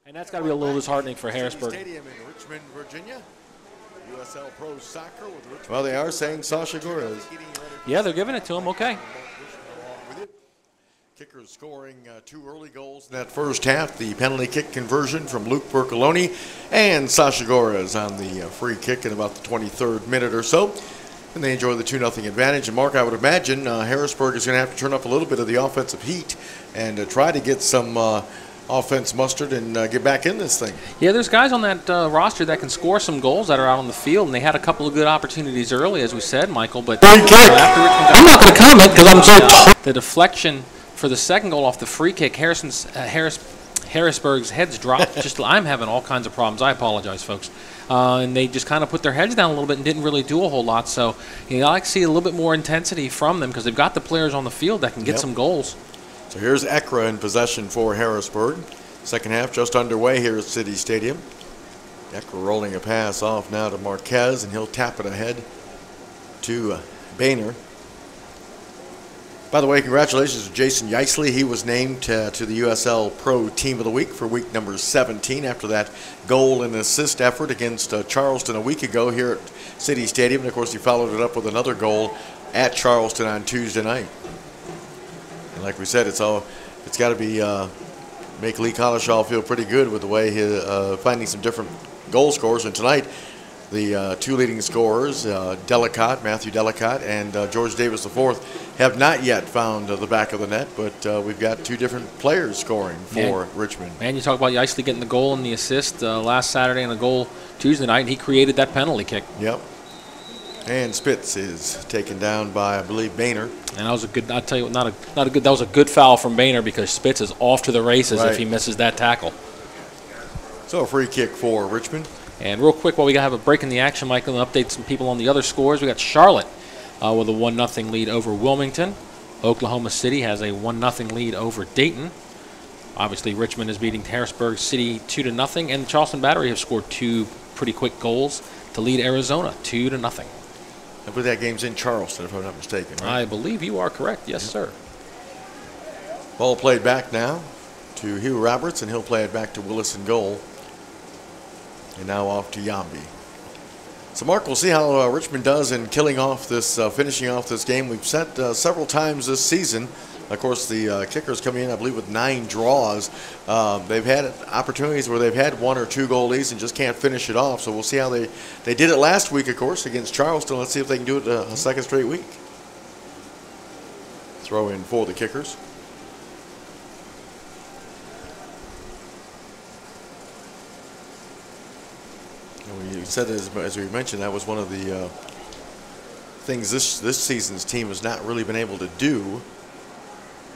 And that's got to be a little disheartening for Harrisburg. Stadium in Richmond, Virginia. USL Pro Soccer with Richmond. Well, they are saying Sasha Gores. Yeah, they're giving it to him. Okay. Kickers scoring 2 early goals in that first half. The penalty kick conversion from Luke Bercoloni and Sasha Gores on the free kick in about the 23rd minute or so. And they enjoy the 2-0 advantage. And Mark, I would imagine Harrisburg is going to have to turn up a little bit of the offensive heat and try to get some offense mustered and get back in this thing. Yeah, there's guys on that roster that can score some goals that are out on the field, and they had a couple of good opportunities early, as we said, Michael. But free kick. I'm not going to comment because I'm so the deflection for the second goal off the free kick, Harrisburg's heads dropped. I'm having all kinds of problems. I apologize, folks. And they just kind of put their heads down a little bit and didn't really do a whole lot. So I like to see a little bit more intensity from them because they've got the players on the field that can get some goals. So here's Ekra in possession for Harrisburg. Second half just underway here at City Stadium. Ekra rolling a pass off now to Marquez, and he'll tap it ahead to Boehner. By the way, congratulations to Jason Yeisley. He was named to the USL Pro Team of the Week for week number 17 after that goal and assist effort against Charleston a week ago here at City Stadium. And, of course, he followed it up with another goal at Charleston on Tuesday night. And like we said, it's got to be make Lee Collishaw feel pretty good with the way he finding some different goal scorers. And tonight, the 2 leading scorers, Matthew Delicott, and George Davis IV, have not yet found the back of the net, but we've got 2 different players scoring for Richmond. Man, you talk about Yeisley getting the goal and the assist last Saturday and the goal Tuesday night, and he created that penalty kick. Yep. And Spitz is taken down by, I believe, Boehner. And that was a good. I'll tell you, that was a good foul from Boehner because Spitz is off to the races if he misses that tackle. So a free kick for Richmond. And real quick, while we have a break in the action, Michael, and update some people on the other scores. We got Charlotte with a 1-0 lead over Wilmington. Oklahoma City has a 1-0 lead over Dayton. Obviously, Richmond is beating Harrisburg City 2-0, and the Charleston Battery have scored 2 pretty quick goals to lead Arizona 2-0. I believe that game's in Charleston, if I'm not mistaken, right? I believe you are correct. Yes, sir. Ball played back now to Hugh Roberts, and he'll play it back to Willis in goal. And now off to Yambi. So, Mark, we'll see how Richmond does in finishing off this game. We've said several times this season. Of course, the Kickers coming in, I believe, with 9 draws. They've had opportunities where they've had 1 or 2 goal leads and just can't finish it off. So we'll see how they did it last week, of course, against Charleston. Let's see if they can do it a second straight week. Throw in for the Kickers. You said, as we mentioned, that was one of the things this season's team has not really been able to do.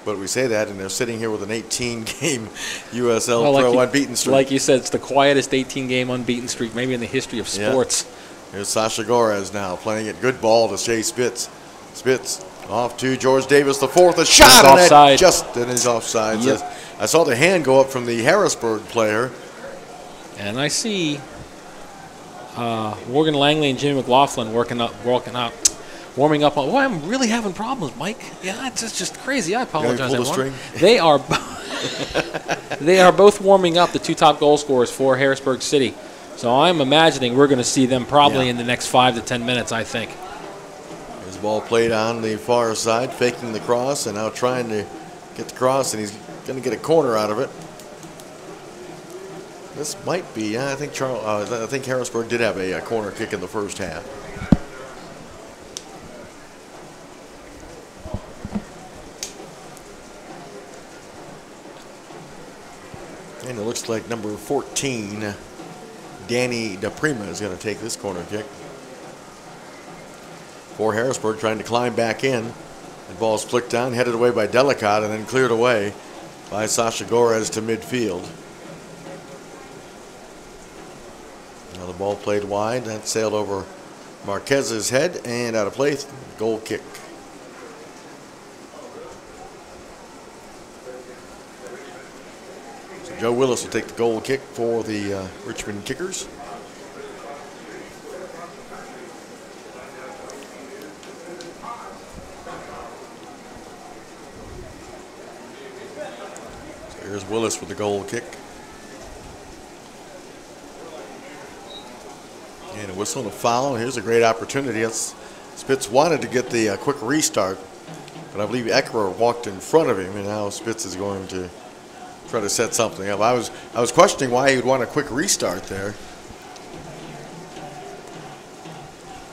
But we say that, and they're sitting here with an 18-game USL Pro unbeaten streak. Like you said, it's the quietest 18-game unbeaten streak maybe in the history of sports. Here's Sasha Gores now playing it. Good ball to Shea Spitz. Spitz off to George Davis the fourth. A shot on it. Just in his offside. Yep. I saw the hand go up from the Harrisburg player. And I see Morgan Langley and Jimmy McLaughlin warming up. Oh, I'm really having problems, Mike. Yeah, it's just crazy. I apologize, everyone. They are both warming up, the 2 top goal scorers for Harrisburg City. So I'm imagining we're going to see them probably in the next 5 to 10 minutes, I think. His ball played on the far side, faking the cross, and now trying to get the cross, and he's going to get a corner out of it. This might be, I think Harrisburg did have a corner kick in the first half. And it looks like number 14, Danny DePrima, is going to take this corner kick. For Harrisburg, trying to climb back in. The ball's flicked down, headed away by Delicott, and then cleared away by Sasha Gores to midfield. Now the ball played wide. That sailed over Marquez's head and out of play. Goal kick. So Joe Willis will take the goal kick for the Richmond Kickers. So here's Willis with the goal kick. And a whistle and a foul. Here's a great opportunity. Spitz wanted to get the quick restart, but I believe Eckler walked in front of him, and now Spitz is going to try to set something up. I was questioning why he would want a quick restart there.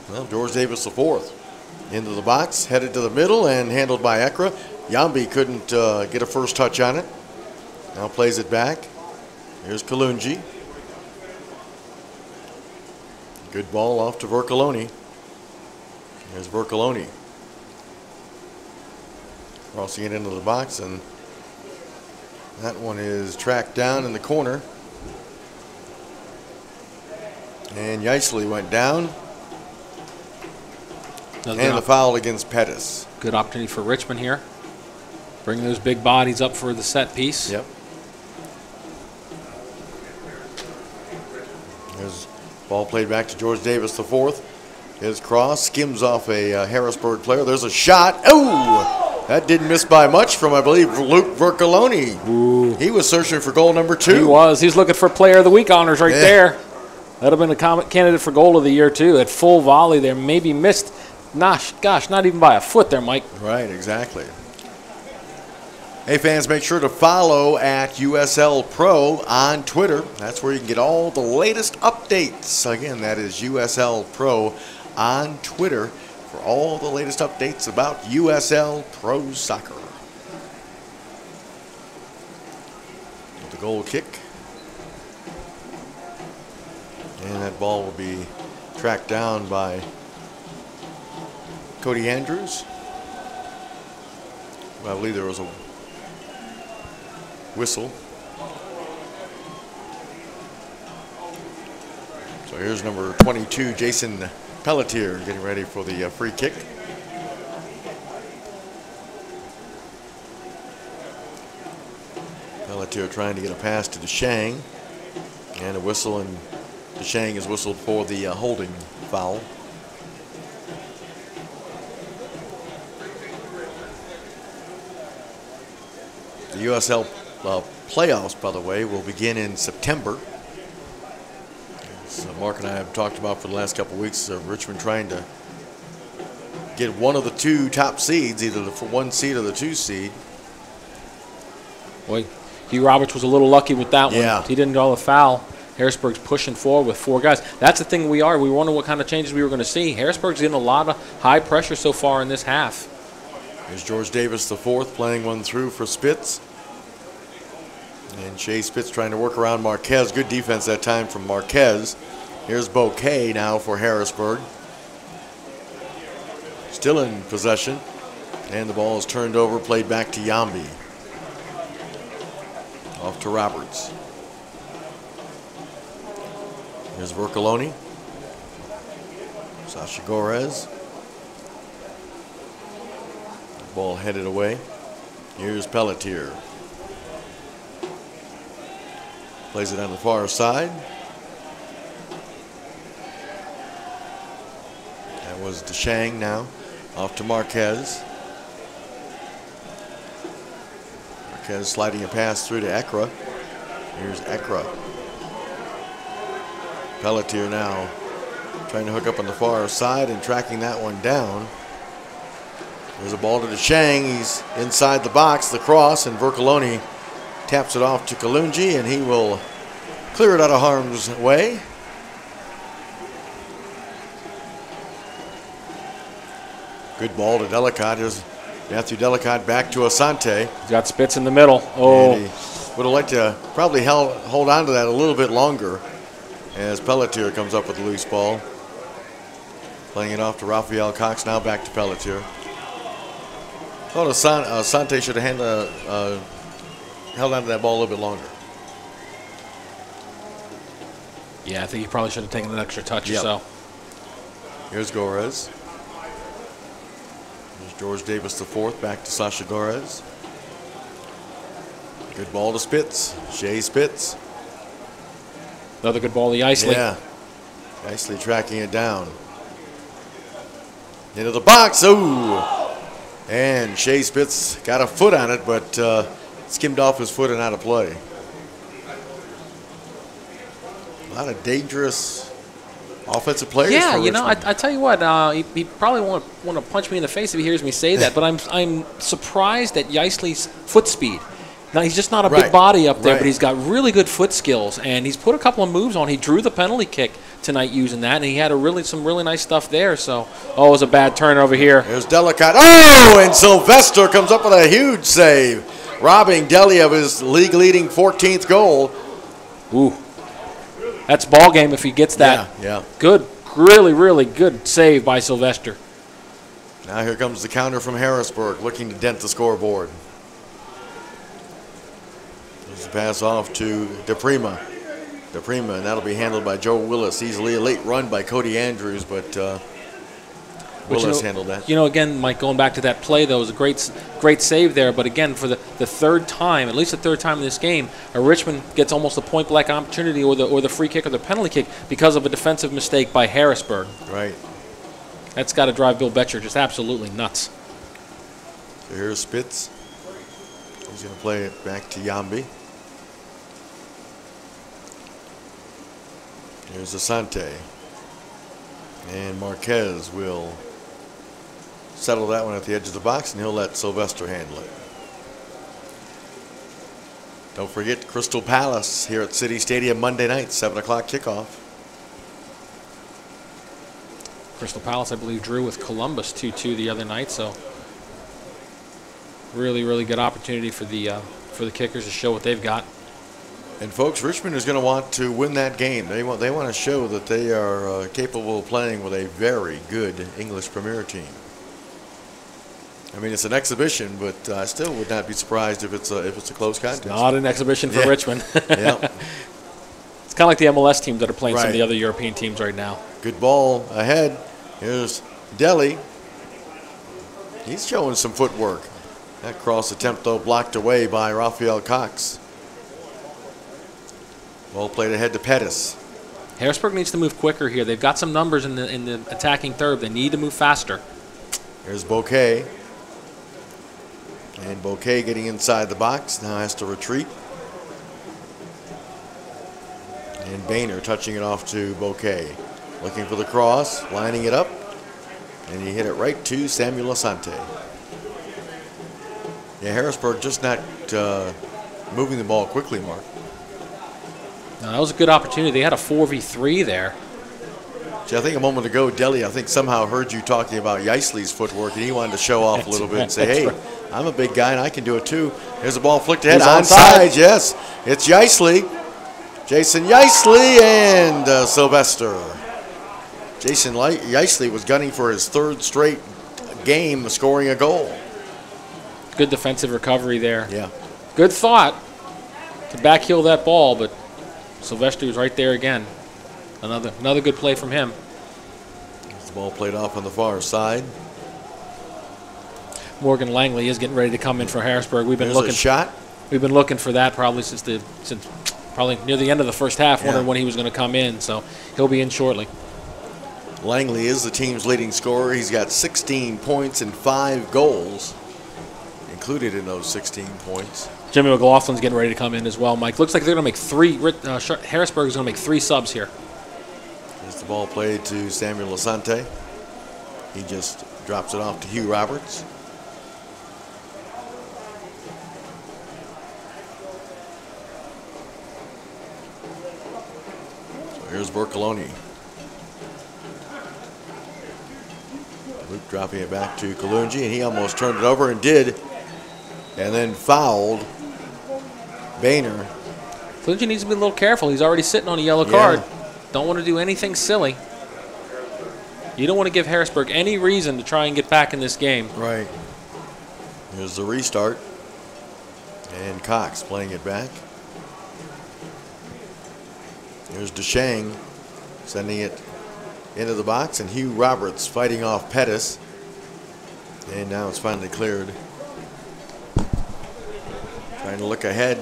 Well, George Davis IV into the box, headed to the middle, and handled by Eckler. Yambi couldn't get a first touch on it. Now plays it back. Here's Kalungi. Good ball off to Vercoloni. There's Vercoloni. Crossing it into the box, and that one is tracked down in the corner. And Yeisley went down. And the foul against Pettis. Good opportunity for Richmond here. Bringing those big bodies up for the set piece. Yep. There's ball played back to George Davis IV. His cross skims off a Harrisburg player. There's a shot. Oh! That didn't miss by much from, I believe, Luke Vercoloni. Ooh. He was searching for goal number 2. He was. He's looking for Player of the Week honors right there. That would have been a candidate for goal of the year, too. At full volley there. Maybe missed. Gosh, not even by a foot there, Mike. Right, exactly. Hey, fans, make sure to follow at USL Pro on Twitter. That's where you can get all the latest updates. Again, that is USL Pro on Twitter for all the latest updates about USL Pro Soccer. With the goal kick. And that ball will be tracked down by Cody Andrews. Well, I believe there was a whistle. So here's number 22, Jason Pelletier, getting ready for the free kick. Pelletier trying to get a pass to DeShang. And a whistle, and DeShang is whistled for the holding foul. The USL playoffs, by the way, will begin in September. As Mark and I have talked about for the last couple of weeks, Richmond trying to get one of the 2 top seeds, either the 1 seed or the 2 seed. Boy, Hugh Roberts was a little lucky with that one. Yeah. He didn't draw the foul. Harrisburg's pushing forward with 4 guys. That's the thing we were wondering what kind of changes we were going to see. Harrisburg's getting a lot of high pressure so far in this half. Here's George Davis IV playing one through for Spitz. And Shea Spitz trying to work around Marquez. Good defense that time from Marquez. Here's Bouquet now for Harrisburg. Still in possession. And the ball is turned over, played back to Yambi. Off to Roberts. Here's Vercoloni. Sasha Gorez. Ball headed away. Here's Pelletier. Plays it on the far side. That was DeShang now. Off to Marquez. Marquez sliding a pass through to Ekra. Here's Ekra. Pelletier now trying to hook up on the far side and tracking that one down. There's a ball to DeShang. He's inside the box, the cross, and Vercoloni taps it off to Kalungi, and he will clear it out of harm's way. Good ball to Delicott. Here's Matthew Delicott back to Asante. He's got Spitz in the middle. Oh. And he would have liked to probably hold on to that a little bit longer as Pelletier comes up with the loose ball. Playing it off to Raphael Cox, now back to Pelletier. Thought Asante should have held on to that ball a little bit longer. Yeah, I think he probably should have taken an extra touch or so. Here's Gorez. Here's George Davis IV, back to Sasha Gorez. Good ball to Spitz. Shea Spitz. Another good ball to Yeisley. Yeah. Yeisley tracking it down. Into the box. Ooh. And Shea Spitz got a foot on it, but skimmed off his foot and out of play. A lot of dangerous offensive players. Yeah, for you know, Richmond. I tell you what, he probably won't want to punch me in the face if he hears me say that, but I'm surprised at Yeisley's foot speed. Now, he's just not a big body up there, but he's got really good foot skills, and he's put a couple of moves on. He drew the penalty kick tonight using that, and he had some really nice stuff there. So, it was a bad turn over here. There's Delicott. Oh, and Sylvester comes up with a huge save, robbing Deli of his league-leading 14th goal. Ooh. That's ball game if he gets that. Yeah. Good, really, really good save by Sylvester. Now here comes the counter from Harrisburg, looking to dent the scoreboard. There's the pass off to DePrima. And that'll be handled by Joe Willis. Easily a late run by Cody Andrews, but Willis handled that. You know, again, Mike, going back to that play, though, was a great save there. But again, for the third time, at least the third time in this game, Richmond gets almost a point-blank opportunity or the free kick or the penalty kick because of a defensive mistake by Harrisburg. Right. That's got to drive Bill Betcher just absolutely nuts. So here's Spitz. He's going to play it back to Yambi. Here's Asante. And Marquez will settle that one at the edge of the box, and he'll let Sylvester handle it. Don't forget Crystal Palace here at City Stadium Monday night, 7 o'clock kickoff. Crystal Palace, I believe, drew with Columbus 2-2 the other night, so really, really good opportunity for the Kickers to show what they've got. And folks, Richmond is going to want to win that game. They want to show that they are capable of playing with a very good English Premier team. I mean, it's an exhibition, but I still would not be surprised if it's a close contest. It's not an exhibition for Richmond. Yeah. It's kind of like the MLS teams that are playing some of the other European teams right now. Good ball ahead. Here's Deli. He's showing some footwork. That cross attempt, though, blocked away by Raphael Cox. Ball played ahead to Pettis. Harrisburg needs to move quicker here. They've got some numbers in the attacking third. They need to move faster. Here's Bouquet. And Bouquet getting inside the box. Now has to retreat. And Boehner touching it off to Bouquet. Looking for the cross, lining it up. And he hit it right to Samuel Asante. Yeah, Harrisburg just not moving the ball quickly, Mark. No, that was a good opportunity. They had a 4v3 there. See, I think a moment ago, Deli, I think somehow heard you talking about Yeisley's footwork, and he wanted to show off a little bit and say, hey, I'm a big guy and I can do it too. There's a ball flicked ahead. Onside, yes. It's Yeisley. Jason Yeisley and Sylvester. Jason Yeisley was gunning for his third straight game, scoring a goal. Good defensive recovery there. Yeah. Good thought to backheel that ball, but Sylvester was right there again. Another good play from him. The ball played off on the far side. Morgan Langley is getting ready to come in for Harrisburg. We've been looking. A shot. We've been looking for that probably since probably near the end of the first half. Wondering when he was going to come in. So he'll be in shortly. Langley is the team's leading scorer. He's got 16 points and 5 goals included in those 16 points. Jimmy McLaughlin's getting ready to come in as well, Mike. Looks like they're going to make 3. Harrisburg is going to make 3 subs here. There's the ball played to Samuel Asante. He just drops it off to Hugh Roberts. So here's Bercoloni. Luke dropping it back to Kalungi, and he almost turned it over and did, and then fouled Boehner. Kalungi needs to be a little careful. He's already sitting on a yellow card. Don't want to do anything silly. You don't want to give Harrisburg any reason to try and get back in this game. Right. Here's the restart. And Cox playing it back. Here's DeShang sending it into the box, and Hugh Roberts fighting off Pettis. And now it's finally cleared. Trying to look ahead.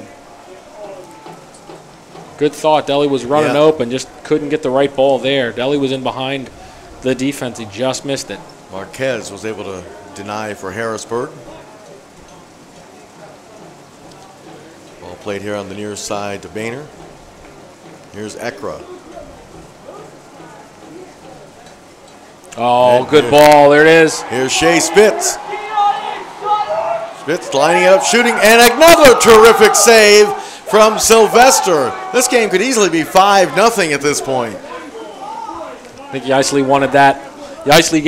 Good thought. Deli was running open, just couldn't get the right ball there. Deli was in behind the defense. He just missed it. Marquez was able to deny for Harrisburg. Ball played here on the near side to Boehner. Here's Ekra. Oh, good ball. There it is. Here's Shea Spitz. Spitz lining up, shooting, and another terrific save from Sylvester. This game could easily be 5-0 at this point. I think Yeisley wanted that. Yeisley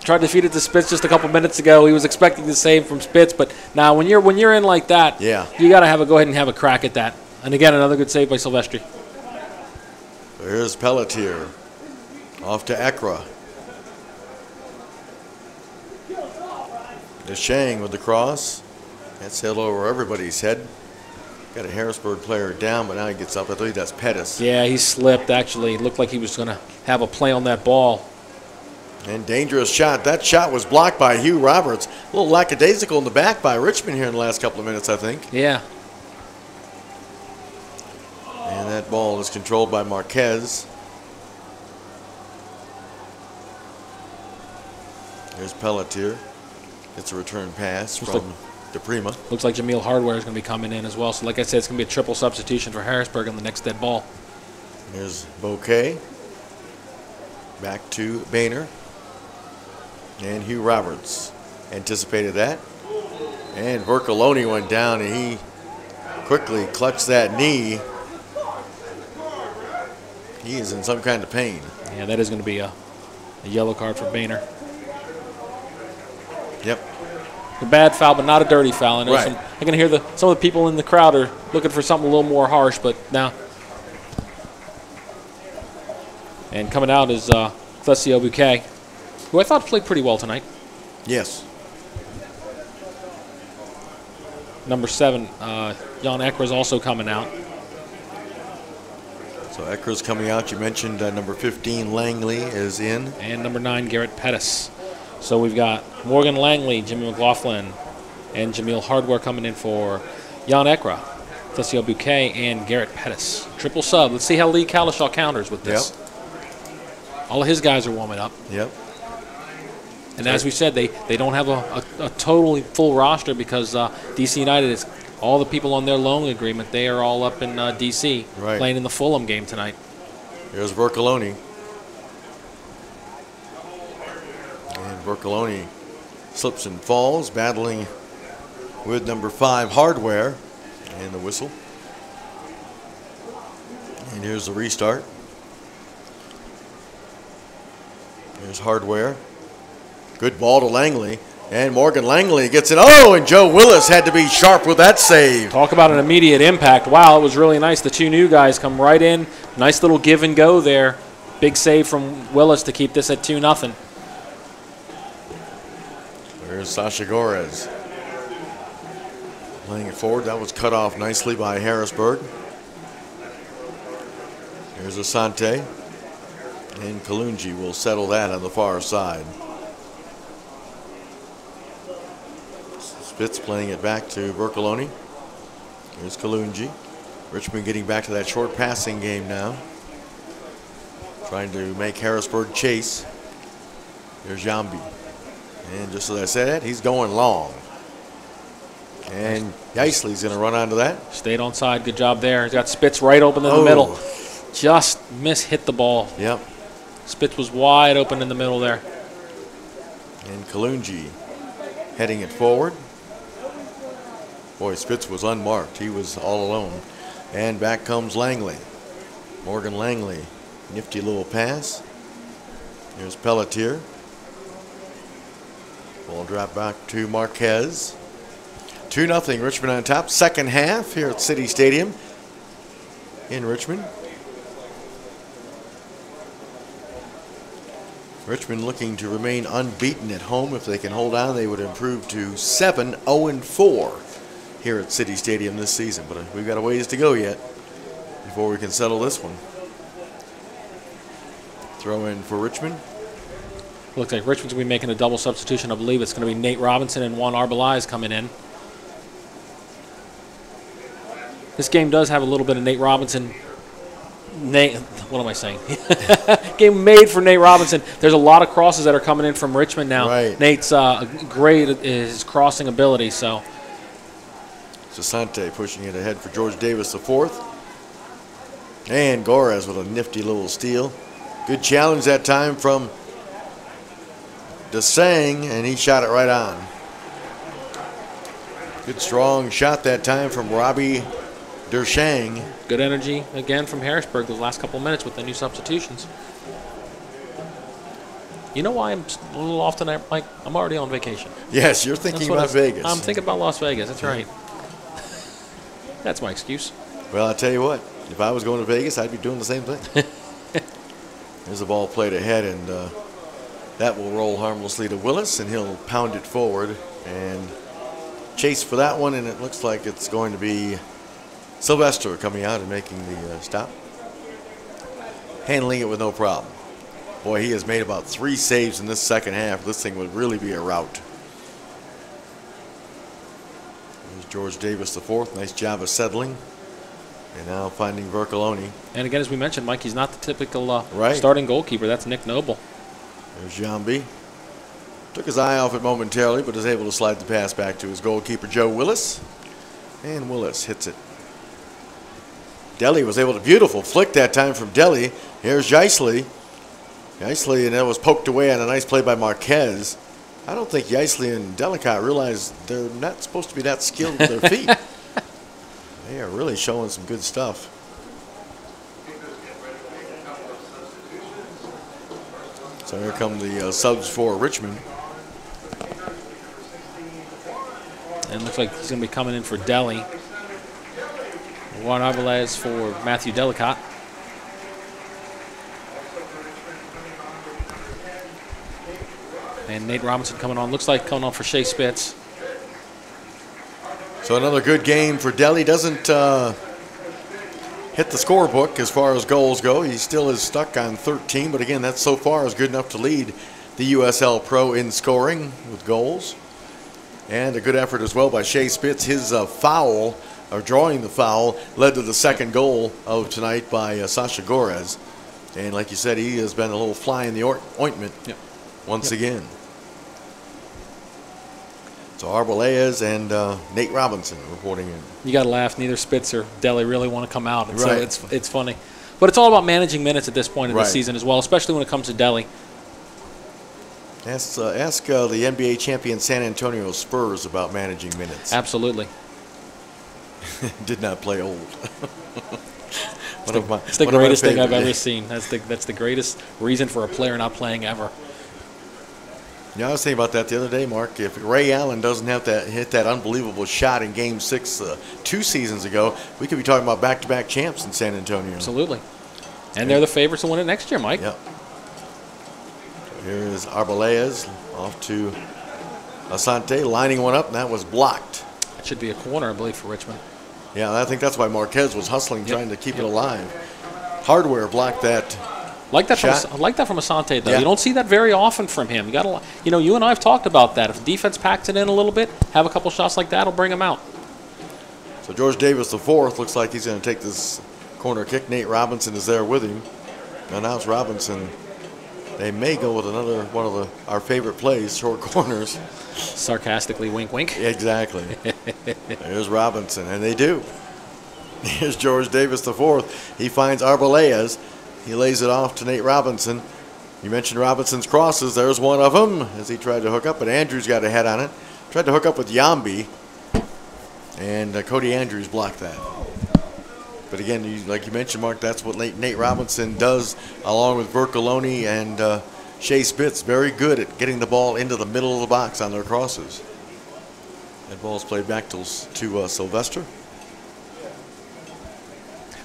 tried to feed it to Spitz just a couple minutes ago. He was expecting the save from Spitz, but now when you're in like that, you got to go ahead and have a crack at that. And again, another good save by Silvestri. Here's Pelletier. Off to Ekra. Shang with the cross. That's held over everybody's head. Got a Harrisburg player down, but now he gets up. I believe that's Pettis. Yeah, he slipped, actually. It looked like he was going to have a play on that ball. And dangerous shot. That shot was blocked by Hugh Roberts. A little lackadaisical in the back by Richmond here in the last couple of minutes, I think. Yeah. And that ball is controlled by Marquez. Here's Pelletier. It's a return pass from DePrima. Looks like Jameel Hardware is going to be coming in as well. So like I said, it's going to be a triple substitution for Harrisburg on the next dead ball. Here's Bouquet. Back to Boehner. And Hugh Roberts anticipated that. And Vercoloni went down, and he quickly clutched that knee. He is in some kind of pain. Yeah, that is going to be a yellow card for Boehner. Yep. A bad foul, but not a dirty foul. I Right. I can hear some of the people in the crowd are looking for something a little more harsh, but now. And coming out is Clesio Bouquet, who I thought played pretty well tonight. Yes. Number 7, Jan Ekra is also coming out. So Ekra's coming out. You mentioned number 15, Langley, is in. And number 9, Garrett Pettis. So we've got Morgan Langley, Jimmy McLaughlin, and Jameel Hardware coming in for Jan Ekra, Clesio Bouquet, and Garrett Pettis. Triple sub. Let's see how Lee Kalishaw counters with this. Yep. All of his guys are warming up. Yep. And as we said, they don't have a totally full roster because DC United is all the people on their loan agreement. They are all up in DC playing in the Fulham game tonight. Here's Vercoloni. And Vercoloni slips and falls, battling with number 5, Hardware, and the whistle. And here's the restart. Here's Hardware. Good ball to Langley. And Morgan Langley gets it. Oh, and Joe Willis had to be sharp with that save. Talk about an immediate impact. Wow, it was really nice. The two new guys come right in. Nice little give and go there. Big save from Willis to keep this at 2-0. There's Sasha Gorez. Laying it forward. That was cut off nicely by Harrisburg. Here's Asante. And Kalunji will settle that on the far side. Spitz playing it back to Vercoloni. Here's Kalunji. Richmond getting back to that short passing game now. Trying to make Harrisburg chase. Here's Jambi. And just as I said, he's going long. And Yeisley's going to run onto that. Stayed on side. Good job there. He's got Spitz right open in the middle. Just hit the ball. Yep. Spitz was wide open in the middle there. And Kalunji heading it forward. Boy, Spitz was unmarked. He was all alone. And back comes Langley. Morgan Langley. Nifty little pass. Here's Pelletier. Ball drop back to Marquez. 2-0 Richmond on top. Second half here at City Stadium in Richmond. Richmond looking to remain unbeaten at home. If they can hold on, they would improve to 7-0-4 here at City Stadium this season. But we've got a ways to go yet before we can settle this one. Throw in for Richmond. Looks like Richmond's going to be making a double substitution. I believe it's going to be Nate Robinson and Juan Arbelais coming in. This game does have a little bit of Nate Robinson. What am I saying? Game made for Nate Robinson. There's a lot of crosses that are coming in from Richmond now. Right. Nate's great at his crossing ability. So Sasante pushing it ahead for George Davis IV. And Gorez with a nifty little steal. Good challenge that time from DeSang, and he shot it right on. Good strong shot that time from Robbie DeSang. Good energy again from Harrisburg those last couple of minutes with the new substitutions. You know why I'm a little off tonight, Mike? I'm already on vacation. Yes, you're thinking about Vegas. I'm thinking about Las Vegas. That's right. That's my excuse. Well, I'll tell you what. If I was going to Vegas, I'd be doing the same thing. There's a ball played ahead, and that will roll harmlessly to Willis, and he'll pound it forward and chase for that one, and it looks like it's going to be Sylvester coming out and making the stop. Handling it with no problem. Boy, he has made about 3 saves in this second half. This thing would really be a rout. There's George Davis the fourth. Nice job of settling. And now finding Vercoloni. And again, as we mentioned, Mike, he's not the typical right. starting goalkeeper. That's Nick Noble. There's Jambi. Took his eye off it momentarily, but is able to slide the pass back to his goalkeeper, Joe Willis. And Willis hits it. Deli was able to beautiful flick that time from Deli. Here's Yeisley. Yeisley, and that was poked away on a nice play by Marquez. I don't think Yeisley and Delicott realize they're not supposed to be that skilled with their feet. They are really showing some good stuff. So here come the subs for Richmond. And it looks like he's going to be coming in for Deli. Juan Arbalez for Matthew Delicott. And Nate Robinson coming on. Looks like coming on for Shea Spitz. So another good game for Deli. Doesn't hit the scorebook as far as goals go. He still is stuck on 13, but again, that so far is good enough to lead the USL Pro in scoring with goals. And a good effort as well by Shea Spitz. His foul, or drawing the foul, led to the second goal of tonight by Sasha Gorez. And like you said, he has been a little fly in the ointment once again. So Arbolez and Nate Robinson reporting in. You got to laugh. Neither Spitz or Deli really want to come out. And right. So it's funny. But it's all about managing minutes at this point in the season as well, especially when it comes to Deli. Ask the NBA champion San Antonio Spurs about managing minutes. Absolutely. Did not play old. It's the greatest thing I've ever seen. That's the greatest reason for a player not playing ever. Yeah, I was thinking about that the other day, Mark. If Ray Allen doesn't have that hit that unbelievable shot in Game 6 2 seasons ago, we could be talking about back-to-back champs in San Antonio. Absolutely. And they're the favorites to win it next year, Mike. Yep. Here is Arbolez off to Asante, lining one up, and that was blocked. That should be a corner, I believe, for Richmond. Yeah, I think that's why Marquez was hustling, trying to keep it alive. Hardware blocked that. Like that from Asante, though. Yeah. You don't see that very often from him. You and I have talked about that. If the defense packs it in a little bit, have a couple shots like that, it'll bring him out. So George Davis the fourth looks like he's going to take this corner kick. Nate Robinson is there with him. And now it's Robinson. They may go with another one of our favorite plays, short corners. Sarcastically, wink, wink. Exactly. There's Robinson, and they do. Here's George Davis the fourth. He finds Arbolez. He lays it off to Nate Robinson. You mentioned Robinson's crosses. There's one of them as he tried to hook up, but Andrews got a head on it. Tried to hook up with Yambi, and Cody Andrews blocked that. But again, like you mentioned, Mark, that's what Nate Robinson does along with Vercoloni and Shea Spitz. Very good at getting the ball into the middle of the box on their crosses. That ball's played back to Sylvester.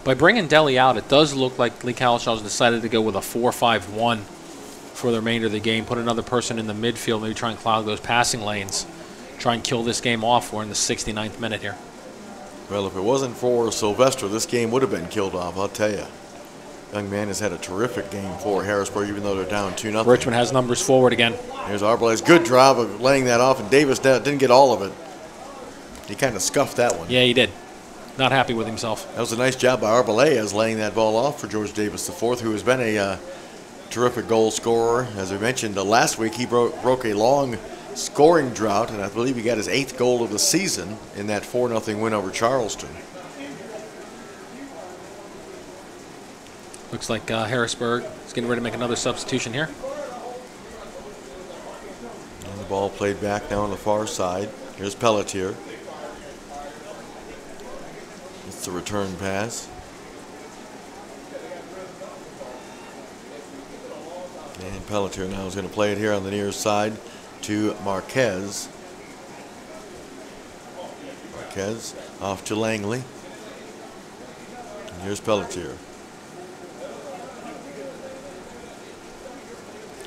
By bringing Deli out, it does look like Lee Kalishaw's decided to go with a 4-5-1 for the remainder of the game. Put another person in the midfield, maybe try and clog those passing lanes. Try and kill this game off. We're in the 69th minute here. Well, if it wasn't for Sylvester, this game would have been killed off, I'll tell you. Young man has had a terrific game for Harrisburg, even though they're down 2-0. Richmond has numbers forward again. Here's Arbolez. Good job of laying that off, and Davis didn't get all of it. He kind of scuffed that one. Yeah, he did. Not happy with himself. That was a nice job by Arbolez laying that ball off for George Davis IV, who has been a terrific goal scorer. As we mentioned last week, he broke a long scoring drought, and I believe he got his 8th goal of the season in that 4-0 win over Charleston. Looks like Harrisburg is getting ready to make another substitution here. Ball played back now on the far side. Here's Pelletier. It's the return pass. And Pelletier now is going to play it here on the near side to Marquez. Marquez off to Langley. And here's Pelletier.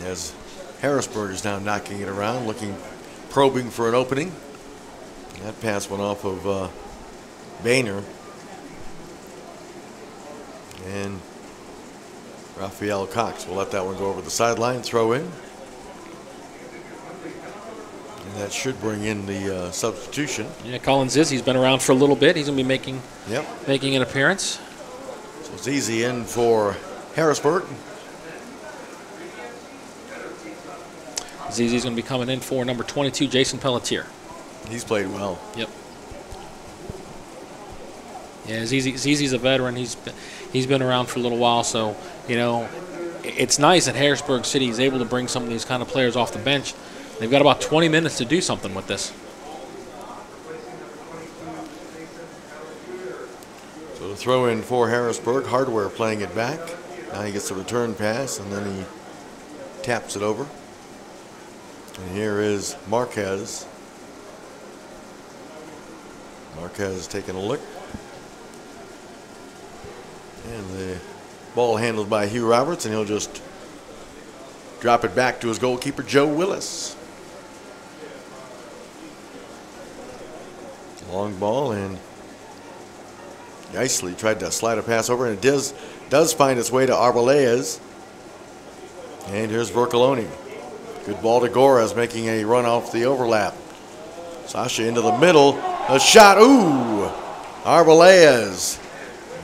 As Harrisburg is now knocking it around, probing for an opening. That pass went off of Boehner. And Raphael Cox will let that one go over the sideline, throw in. And that should bring in the substitution. Yeah, Colin Zizzi's been around for a little bit. He's going to be making an appearance. So it's easy in for Harrisburg. Zizzi's going to be coming in for number 22, Jason Pelletier. He's played well. Yep. Yeah, Zizzi's a veteran. He's been around for a little while, so you know it's nice that Harrisburg City is able to bring some of these kind of players off the bench. They've got about 20 minutes to do something with this. So the throw in for Harrisburg, Hardware playing it back. Now he gets the return pass, and then he taps it over. And here is Marquez. Marquez taking a look. And the ball handled by Hugh Roberts, and he'll just drop it back to his goalkeeper, Joe Willis. Long ball, and Isley tried to slide a pass over, and it does find its way to Arbelayez. And here's Vercoloni. Good ball to Gorez, making a run off the overlap. Sasha into the middle. A shot. Ooh! Arbelayez.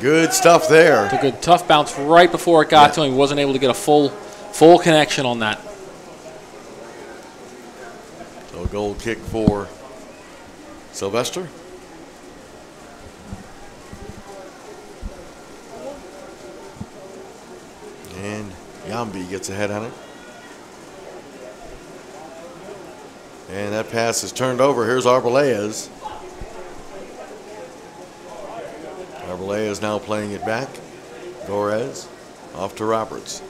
Good stuff there. It's a good tough bounce right before it got to him. He wasn't able to get a full connection on that. So a goal kick for Sylvester. And Yambi gets ahead on it. And that pass is turned over. Here's Arbelayez. Arbelayez now playing it back. Gorez off to Roberts.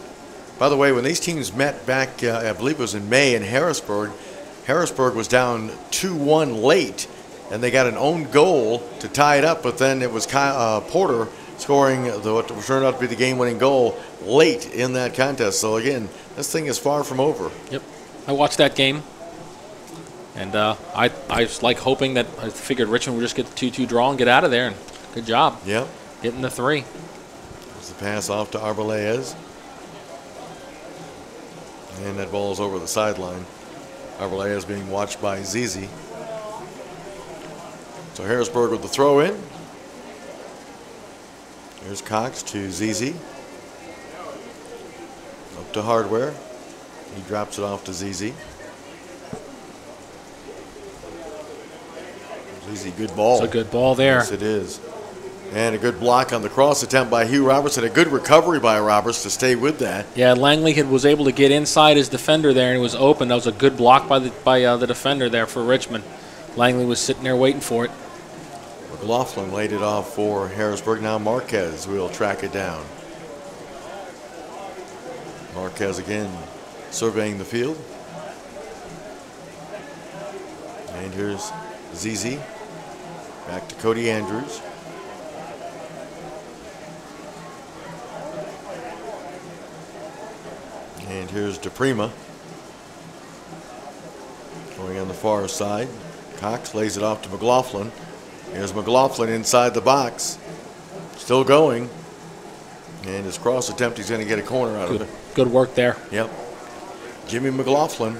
By the way, when these teams met back, I believe it was in May in Harrisburg, Harrisburg was down 2-1 late, and they got an own goal to tie it up, but then it was Porter scoring what turned out to be the game-winning goal late in that contest. So, again, this thing is far from over. Yep. I watched that game. And I was like hoping that I figured Richmond would just get the 2-2 draw and get out of there. And good job. Yep. Getting the 3. There's the pass off to Arbelayez. And that ball is over the sideline. Arbelayez being watched by Zizi. So Harrisburg with the throw in. Here's Cox to Zizi. Up to Hardware. He drops it off to Zizi. Easy, good ball. It's a good ball there. Yes, it is. And a good block on the cross attempt by Hugh Roberts, and a good recovery by Roberts to stay with that. Yeah, Langley was able to get inside his defender there, and it was open. That was a good block by the defender there for Richmond. Langley was sitting there waiting for it. McLaughlin laid it off for Harrisburg. Now Marquez will track it down. Marquez again surveying the field. And here's Zizi. Back to Cody Andrews. And here's DePrima. Going on the far side. Cox lays it off to McLaughlin. Here's McLaughlin inside the box. Still going. And his cross attempt, he's going to get a corner out of it. Good work there. Yep. Jimmy McLaughlin.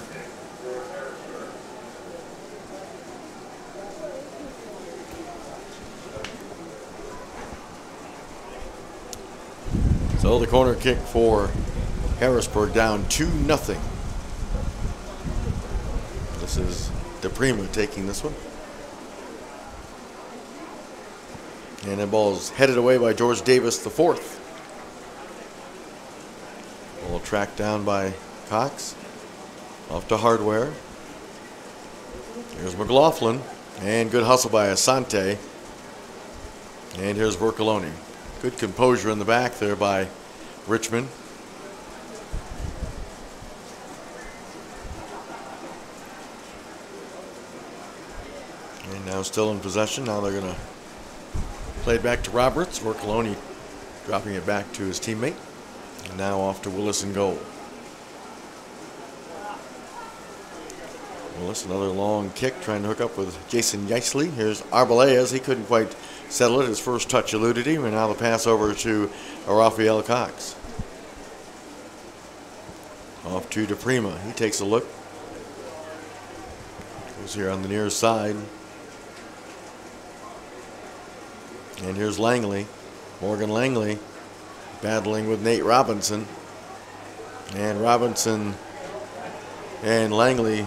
So the corner kick for Harrisburg, down 2-0. This is DePrima taking this one. And that ball is headed away by George Davis IV. Ball tracked down by Cox. Off to Hardware. Here's McLaughlin. And good hustle by Asante. And here's Vercoloni. Good composure in the back there by Richmond. And now still in possession. Now they're going to play it back to Roberts. Vercoloni dropping it back to his teammate. And now off to Willis in goal. Willis, another long kick, trying to hook up with Jason Yeisley. Here's Arbelayez. He couldn't quite settle it. His first touch eluded him, and now the pass over to Rafael Cox. Off to DePrima. He takes a look. Goes here on the near side. And here's Langley. Morgan Langley battling with Nate Robinson. And Robinson and Langley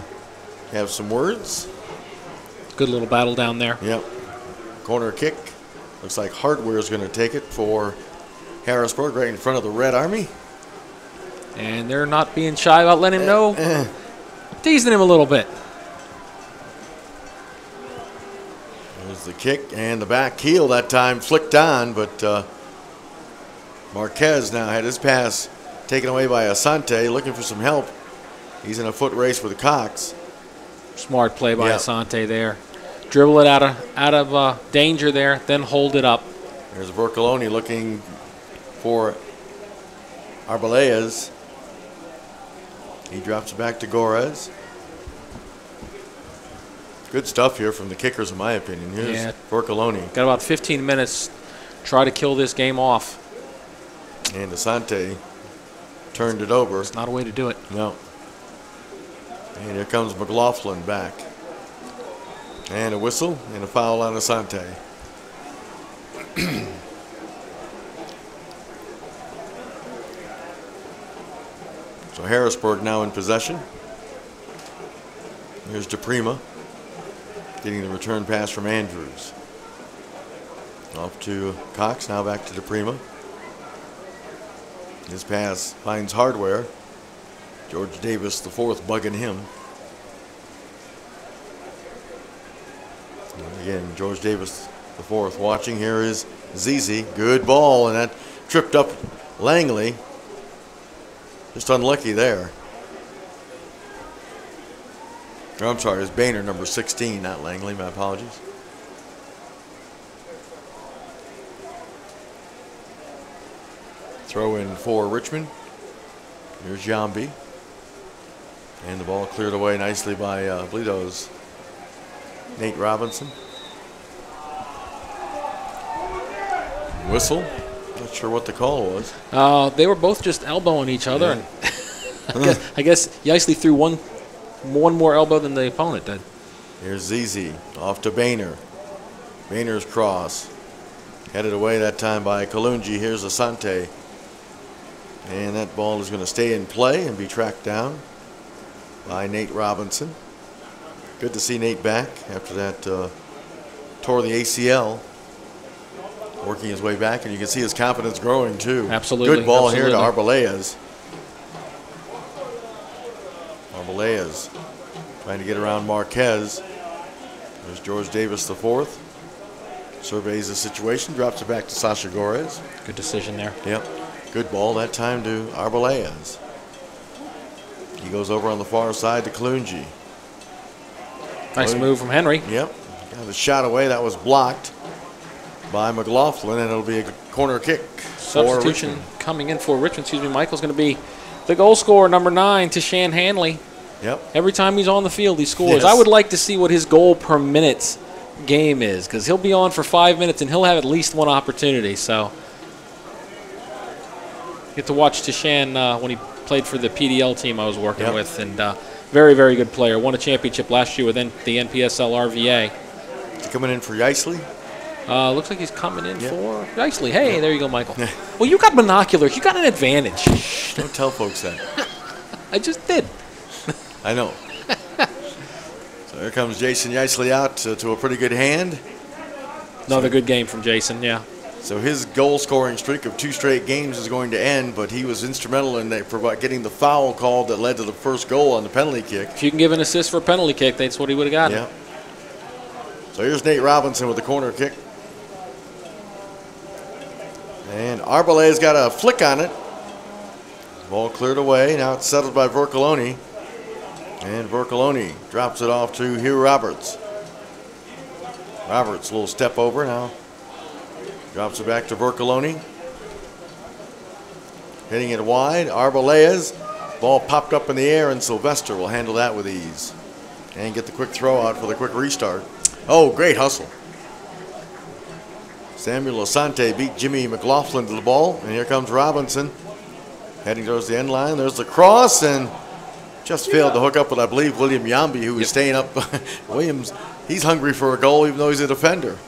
have some words. Good little battle down there. Yep. Corner kick. Looks like Hardware is going to take it for Harrisburg right in front of the Red Army. And they're not being shy about letting him know. Teasing him a little bit. There's the kick and the back heel that time flicked on, but Marquez now had his pass taken away by Asante, looking for some help. He's in a foot race with Cox. Smart play by Asante there. Dribble it out of danger there, then hold it up. There's Vercoloni looking for Arbelayez. He drops it back to Gorez. Good stuff here from the Kickers, in my opinion. Here's Vercoloni. Got about 15 minutes. Try to kill this game off. And Asante turned it over. It's not a way to do it. No. And here comes McLaughlin back. And a whistle and a foul on Asante. So Harrisburg now in possession. Here's DePrima getting the return pass from Andrews. Off to Cox, now back to DePrima. His pass finds Hardware. George Davis, the fourth, bugging him. And again, George Davis, the fourth, watching. Here is Zizi. Good ball, and that tripped up Langley. Just unlucky there. Oh, I'm sorry, it's Boehner, number 16, not Langley. My apologies. Throw in for Richmond. Here's Jambi. And the ball cleared away nicely by, I believe that was Nate Robinson. Whistle. Not sure what the call was. They were both just elbowing each other. And I guess Yeisley threw one more elbow than the opponent did. Here's Zizi off to Boehner. Boehner's cross. Headed away that time by Kalungi. Here's Asante. And that ball is going to stay in play and be tracked down by Nate Robinson. Good to see Nate back after that tore the ACL. Working his way back, and you can see his confidence growing too. Absolutely. Good ball here to Arbelayez. Arbelayez trying to get around Marquez. There's George Davis, the fourth. Surveys the situation, drops it back to Sasha Gorez. Good decision there. Yep. Good ball that time to Arbelayez. He goes over on the far side to Kalungi. Nice move from Henry. Yep. Got the shot away. That was blocked by McLaughlin, and it'll be a corner kick. Substitution coming in for Richmond. Michael's going to be the goal scorer, number 9, Tishan Hanley. Yep. Every time he's on the field, he scores. Yes. I would like to see what his goal per minute game is, because he'll be on for 5 minutes and he'll have at least one opportunity. So get to watch Tishan when he played for the PDL team I was working with, and very, very good player. Won a championship last year with the NPSL RVA. Is he coming in for Yeisley? Looks like he's coming in for Yeisley. Hey, there you go, Michael. Well, you got binoculars. You got an advantage. Shh, don't tell folks that. I just did. I know. So here comes Jason Yeisley out to a pretty good hand. Another good game from Jason, yeah. So his goal-scoring streak of 2 straight games is going to end, but he was instrumental in getting the foul call that led to the first goal on the penalty kick. If you can give an assist for a penalty kick, that's what he would have gotten. Yeah. So here's Nate Robinson with the corner kick. And Arbelay's got a flick on it. Ball cleared away. Now it's settled by Vercoloni. And Vercoloni drops it off to Hugh Roberts. Roberts, a little step over now. Drops it back to Vercoloni. Hitting it wide. Arbelay's. Ball popped up in the air, and Sylvester will handle that with ease. And get the quick throw out for the quick restart. Oh, great hustle. Samuel Asante beat Jimmy McLaughlin to the ball. And here comes Robinson. Heading towards the end line. There's the cross, and just failed to hook up with, I believe, William Yambi, who was staying up. Williams, he's hungry for a goal, even though he's a defender.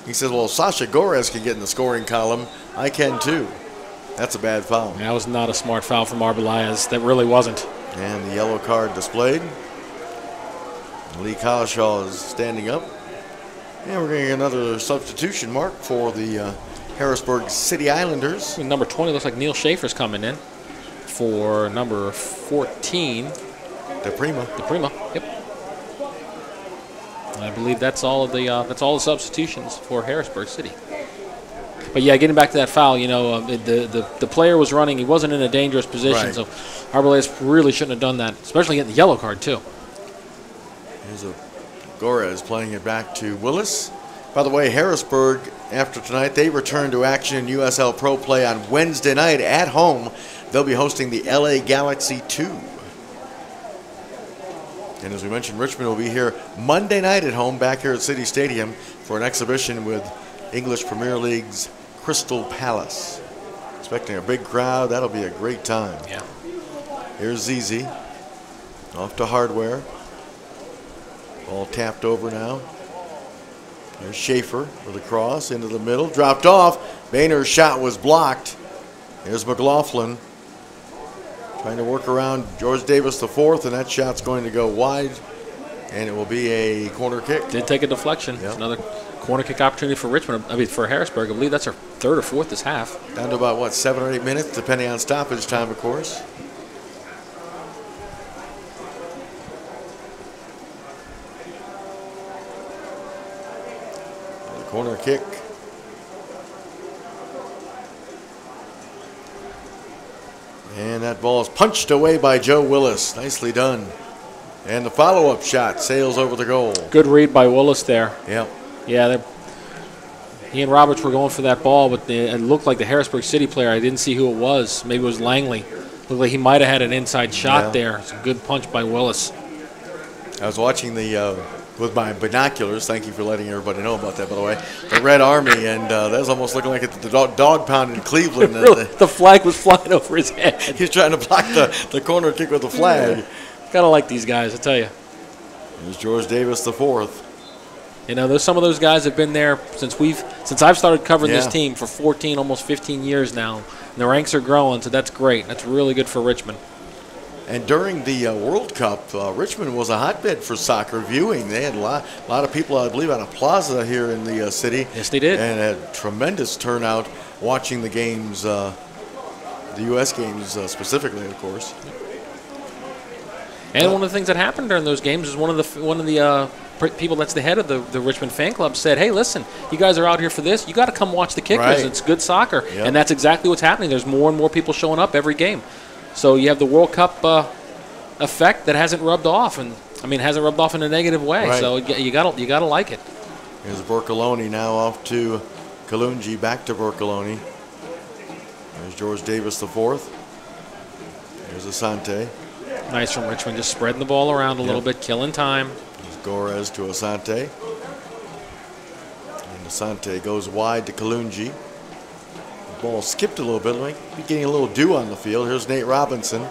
He says, well, Sasha Gores can get in the scoring column. I can, too. That's a bad foul. That was not a smart foul from Arbelay's. That really wasn't. And the yellow card displayed. Lee Collishaw is standing up. And we're going to get another substitution, Mark, for the Harrisburg City Islanders. Number 20 looks like Neil Schaefer's coming in for number 14. DePrima. Yep. I believe that's all of the substitutions for Harrisburg City. But yeah, getting back to that foul, the player was running. He wasn't in a dangerous position, right. So Arbelay's really shouldn't have done that, especially getting the yellow card too. Here's Gores playing it back to Willis. By the way, Harrisburg, after tonight, they return to action in USL Pro play on Wednesday night at home. They'll be hosting the LA Galaxy 2. And as we mentioned, Richmond will be here Monday night at home, back here at City Stadium, for an exhibition with English Premier League's Crystal Palace. Expecting a big crowd. That'll be a great time. Yeah. Here's ZZ. Off to Hardware. Ball tapped over now. There's Schaefer with a cross into the middle. Dropped off. Boehner's shot was blocked. Here's McLaughlin. Trying to work around George Davis IV, and that shot's going to go wide, and it will be a corner kick. Did take a deflection. Yep. It's another corner kick opportunity for Richmond. For Harrisburg. I believe that's our 3rd or 4th this half. Down to about, 7 or 8 minutes, depending on stoppage time, of course. The corner kick. And that ball is punched away by Joe Willis. Nicely done. And the follow-up shot sails over the goal. Good read by Willis there. Yep. Yeah, he and Roberts were going for that ball, but it looked like the Harrisburg City player. I didn't see who it was. Maybe it was Langley. Looked like he might have had an inside shot there. It's a good punch by Willis. I was watching with my binoculars. Thank you for letting everybody know about that, by the way. The Red Army, and that was almost looking like the dog pound in Cleveland. Really, the flag was flying over his head. He's trying to block the corner kick with the flag. Yeah. Gotta like these guys, I tell you. There's George Davis IV. There's some of those guys have been there since I've started covering this team for 14, almost 15 years now. And the ranks are growing, so that's great. That's really good for Richmond. And during the World Cup, Richmond was a hotbed for soccer viewing. They had a lot of people, I believe, on a plaza here in the city. Yes, they did. And had tremendous turnout watching the games, the U.S. games specifically, of course. And one of the things that happened during those games is one of the people that's the head of the Richmond fan club said, hey, listen, you guys are out here for this. You got to come watch the Kickers. Right. It's good soccer. Yep. And that's exactly what's happening. There's more and more people showing up every game. So you have the World Cup effect that hasn't rubbed off, hasn't rubbed off in a negative way. Right. So you gotta like it. Here's Vercoloni now off to Kalungi, back to Vercoloni. There's George Davis IV. Here's Asante. Nice from Richmond, just spreading the ball around a little bit, killing time. There's Gores to Asante. And Asante goes wide to Kalungi. Ball skipped a little bit. Might be getting a little dew on the field. Here's Nate Robinson.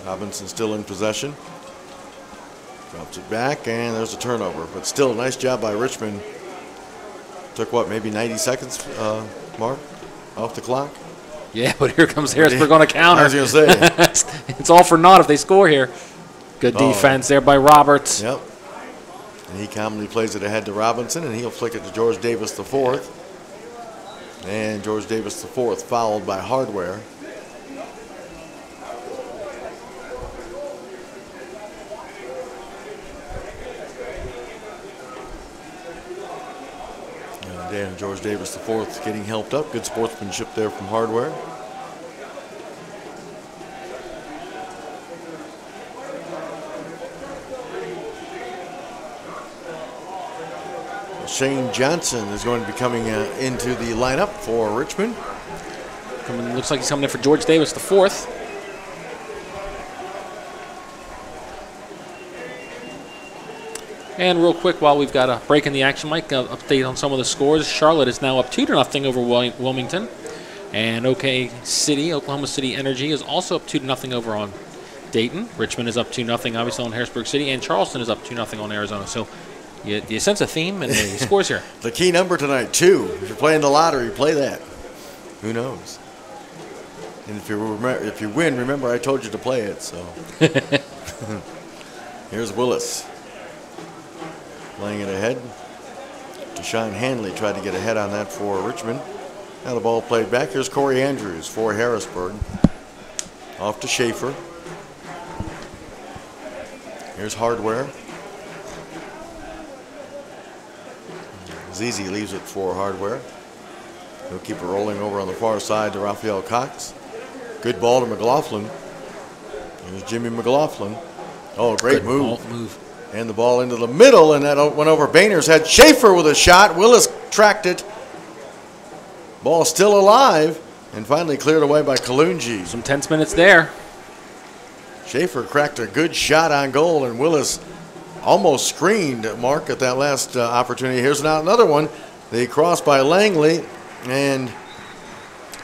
Robinson still in possession. Drops it back, and there's a turnover. But still, nice job by Richmond. Took, maybe 90 seconds, Mark, off the clock? Yeah, but here comes Harrisburg on a counter. I was going to say. It's all for naught if they score here. Good defense there by Roberts. Yep. And he commonly plays it ahead to Robinson, and he'll flick it to George Davis IV. And George Davis IV fouled by Hardware. And George Davis IV getting helped up. Good sportsmanship there from Hardware. Shane Johnson is going to be coming into the lineup for Richmond. Looks like he's coming in for George Davis IV. And real quick, while we've got a break in the action, Mike, update on some of the scores. Charlotte is now up 2-0 over Wilmington. And Oklahoma City Energy is also up 2-0 over on Dayton. Richmond is up 2-0 obviously on Harrisburg City. And Charleston is up 2-0 on Arizona. So you sense a theme and the scores here. The key number tonight, 2. If you're playing the lottery, play that. Who knows? And if you win, remember I told you to play it. So here's Willis playing it ahead. Deshaun Hanley tried to get ahead on that for Richmond. Now the ball played back. Here's Corey Andrews for Harrisburg. Off to Schaefer. Here's Hardware. Zizi leaves it for Hardware. He'll keep it rolling over on the far side to Raphael Cox. Good ball to McLaughlin. Here's Jimmy McLaughlin. Oh, great move. And the ball into the middle, and that went over Boehner's head. Schaefer with a shot. Willis tracked it. Ball still alive, and finally cleared away by Kalungi. Some tense minutes there. Schaefer cracked a good shot on goal, and Willis almost screened Mark at that last opportunity. Here's now another one. They crossed by Langley, and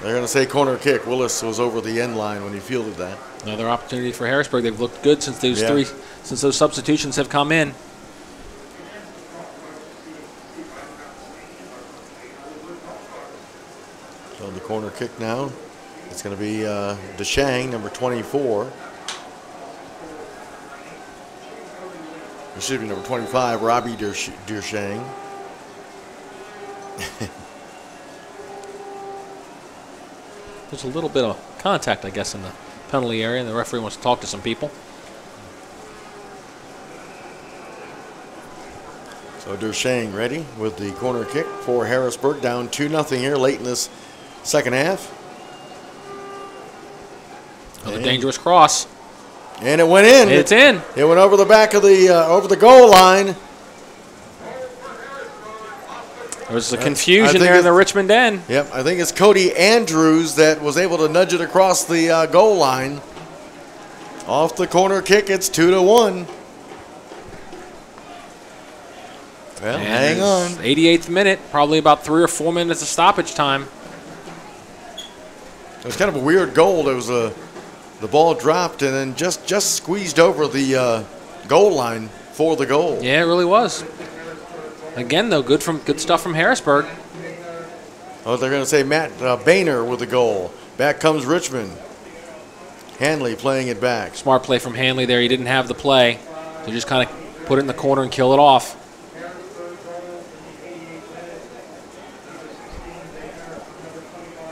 they're going to say corner kick. Willis was over the end line when he fielded that. Another opportunity for Harrisburg. They've looked good since those substitutions have come in. So the corner kick now. It's going to be Deshang, number 24. It should be number 25, Robbie Deshang. There's a little bit of contact, I guess, in the penalty area, and the referee wants to talk to some people. So Deshang ready with the corner kick for Harrisburg, down 2-0 here late in this second half. Another dangerous cross. And it went in. It's in. It went over the back of the over the goal line. There was a confusion there in the Richmond end. Yep, I think it's Cody Andrews that was able to nudge it across the goal line. Off the corner kick, it's 2-1. Well, hang on. 88th minute, probably about 3 or 4 minutes of stoppage time. It was kind of a weird goal. There was the ball dropped and then just squeezed over the goal line for the goal. Yeah, it really was. Again, though, good stuff from Harrisburg. Oh, they're going to say Matt Boehner with the goal. Back comes Richmond. Hanley playing it back. Smart play from Hanley there. He didn't have the play. They just kind of put it in the corner and kill it off.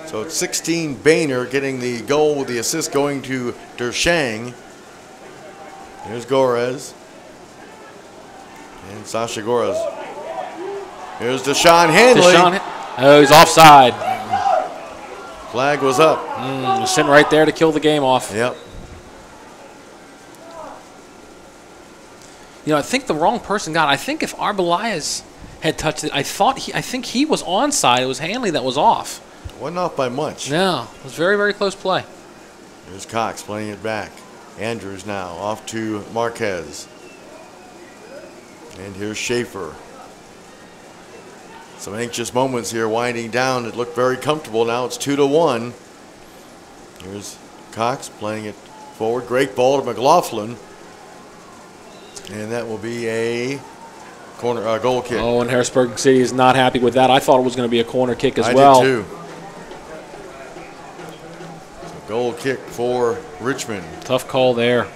So it's 16 Boehner getting the goal with the assist going to Deshang. Here's Gorez. And Sasha Gorez. Here's Deshaun Hanley. Oh, he's offside. Flag was up. He's sitting right there to kill the game off. Yep. You know, I think the wrong person got it. I think if Arbelias had touched it, I think he was onside. It was Hanley that was off. Wasn't off by much. No, it was very, very close play. Here's Cox playing it back. Andrews now off to Marquez. And here's Schaefer. Some anxious moments here winding down. It looked very comfortable. Now it's 2-1. Here's Cox playing it forward. Great ball to McLaughlin. And that will be a corner goal kick. Oh, and Harrisburg City is not happy with that. I thought it was going to be a corner kick as well. I did too. So goal kick for Richmond. Tough call there.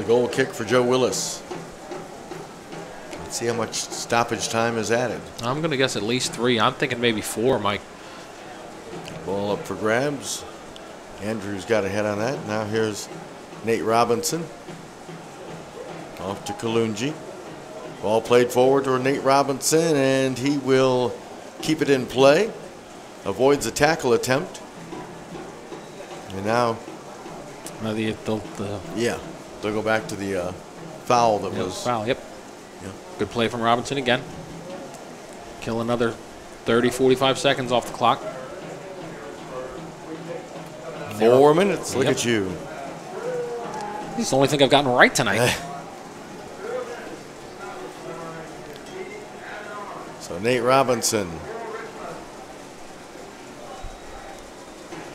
the goal kick for Joe Willis. Let's see how much stoppage time is added. I'm going to guess at least 3. I'm thinking maybe 4, Mike. Ball up for grabs. Andrews got ahead on that. Now here's Nate Robinson. Off to Kalungi. Ball played forward to Nate Robinson, and he will keep it in play. Avoids a tackle attempt. And now, yeah, they'll go back to the foul that was. Foul, yep. Good play from Robinson again. Kill another 30, 45 seconds off the clock. 4 minutes. Look at you. It's the only thing I've gotten right tonight. So Nate Robinson.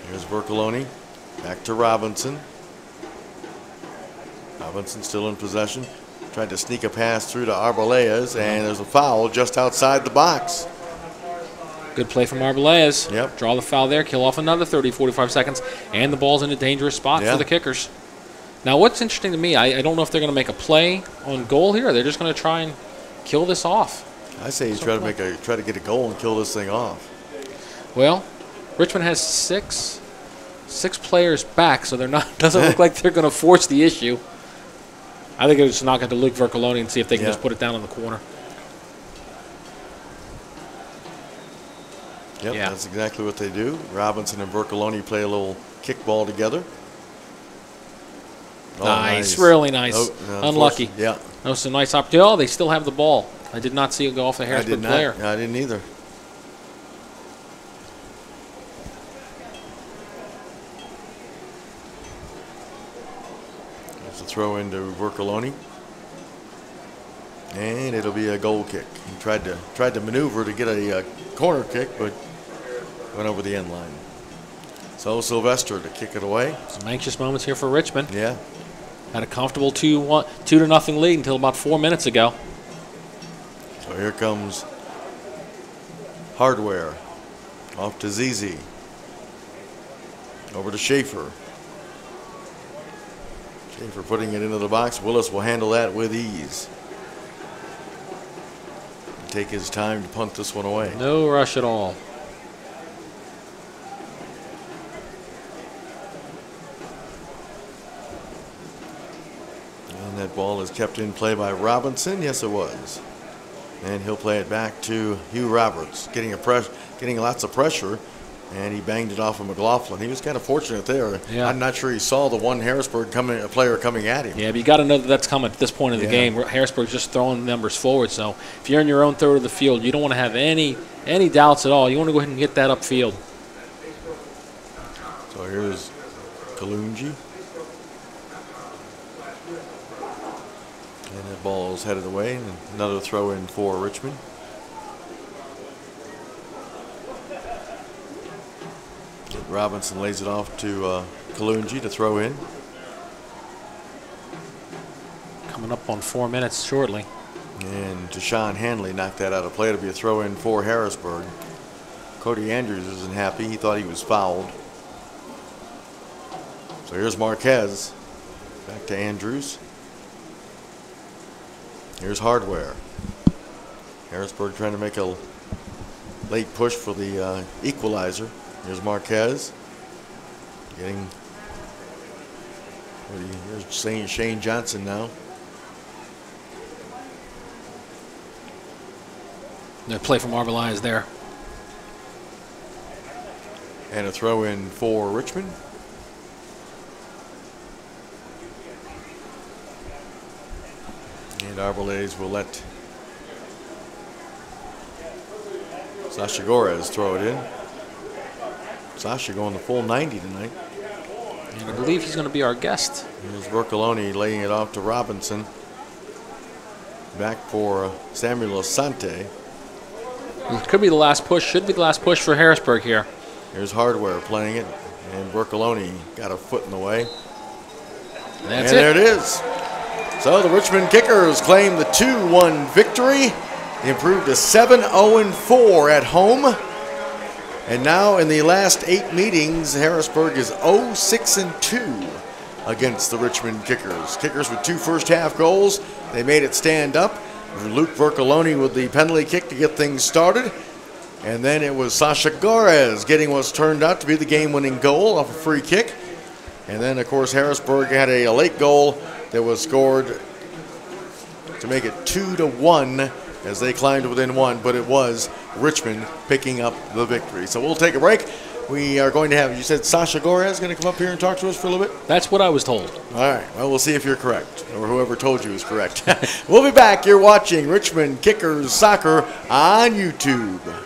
Here's Bercoloni. Back to Robinson. Robinson still in possession. Tried to sneak a pass through to Arbeláez, and there's a foul just outside the box. Good play from Arbeláez. Yep. Draw the foul there, kill off another 30, 45 seconds, and the ball's in a dangerous spot for the Kickers. Now, what's interesting to me, I don't know if they're going to make a play on goal here, or they're just going to try and kill this off. I say you try to get a goal and kill this thing off. Well, Richmond has six players back, so they're not. Doesn't look like they're going to force the issue. I think it's just knock it to Luke Vercoloni and see if they can just put it down in the corner. Yep, that's exactly what they do. Robinson and Vercoloni play a little kickball together. Oh, nice, really nice. Oh, unlucky. Yeah. That was a nice opportunity. Oh, they still have the ball. I did not see it go off the Harrisburg player. I didn't either. There's a throw into Vercoloni. And it'll be a goal kick. He tried to maneuver to get a corner kick, but went over the end line. So Sylvester to kick it away. Some anxious moments here for Richmond. Yeah. Had a comfortable 2-0 lead until about 4 minutes ago. So here comes Hardware. Off to Zizi. Over to Schaefer. Schaefer putting it into the box. Willis will handle that with ease. Take his time to punt this one away. No rush at all. And that ball is kept in play by Robinson. Yes, it was. And he'll play it back to Hugh Roberts, getting lots of pressure, and he banged it off of McLaughlin. He was kind of fortunate there. Yeah. I'm not sure he saw the one Harrisburg player coming at him. Yeah, but you got to know that that's coming at this point of the game. Harrisburg's just throwing numbers forward, so if you're in your own third of the field, you don't want to have any doubts at all. You want to go ahead and get that upfield. So here's Kalungi. And that ball is headed away, and another throw in for Richmond. Robinson lays it off to Kalungi to throw in. Coming up on 4 minutes shortly. And Deshaun Hanley knocked that out of play to be a throw in for Harrisburg. Cody Andrews isn't happy. He thought he was fouled. So here's Marquez. Back to Andrews. Here's Hardware. Harrisburg trying to make a late push for the equalizer. Here's Marquez. Here's Shane Johnson now. The play from Arbeláez there. And a throw in for Richmond. And Arbeláez will let Sasha Gorez throw it in. Sasha going the full 90 tonight. And I believe he's going to be our guest. Here's Vercoloni laying it off to Robinson. Back for Samuel Asante. It could be the last push. Should be the last push for Harrisburg here. Here's Hardware playing it. And Vercoloni got a foot in the way. And there it is. So the Richmond Kickers claim the 2-1 victory. They improved to 7-0-4 at home. And now in the last 8 meetings, Harrisburg is 0-6-2 against the Richmond Kickers. Kickers with 2 first-half goals. They made it stand up. Luke Vercoloni with the penalty kick to get things started. And then it was Sasha Gores getting what's turned out to be the game-winning goal off a free kick. And then, of course, Harrisburg had a late goal that was scored to make it 2-1 as they climbed within 1, but it was Richmond picking up the victory. So we'll take a break. We are going to have, you said Sasha Gores is going to come up here and talk to us for a little bit? That's what I was told. All right. Well, we'll see if you're correct, or whoever told you is correct. We'll be back. You're watching Richmond Kickers Soccer on YouTube.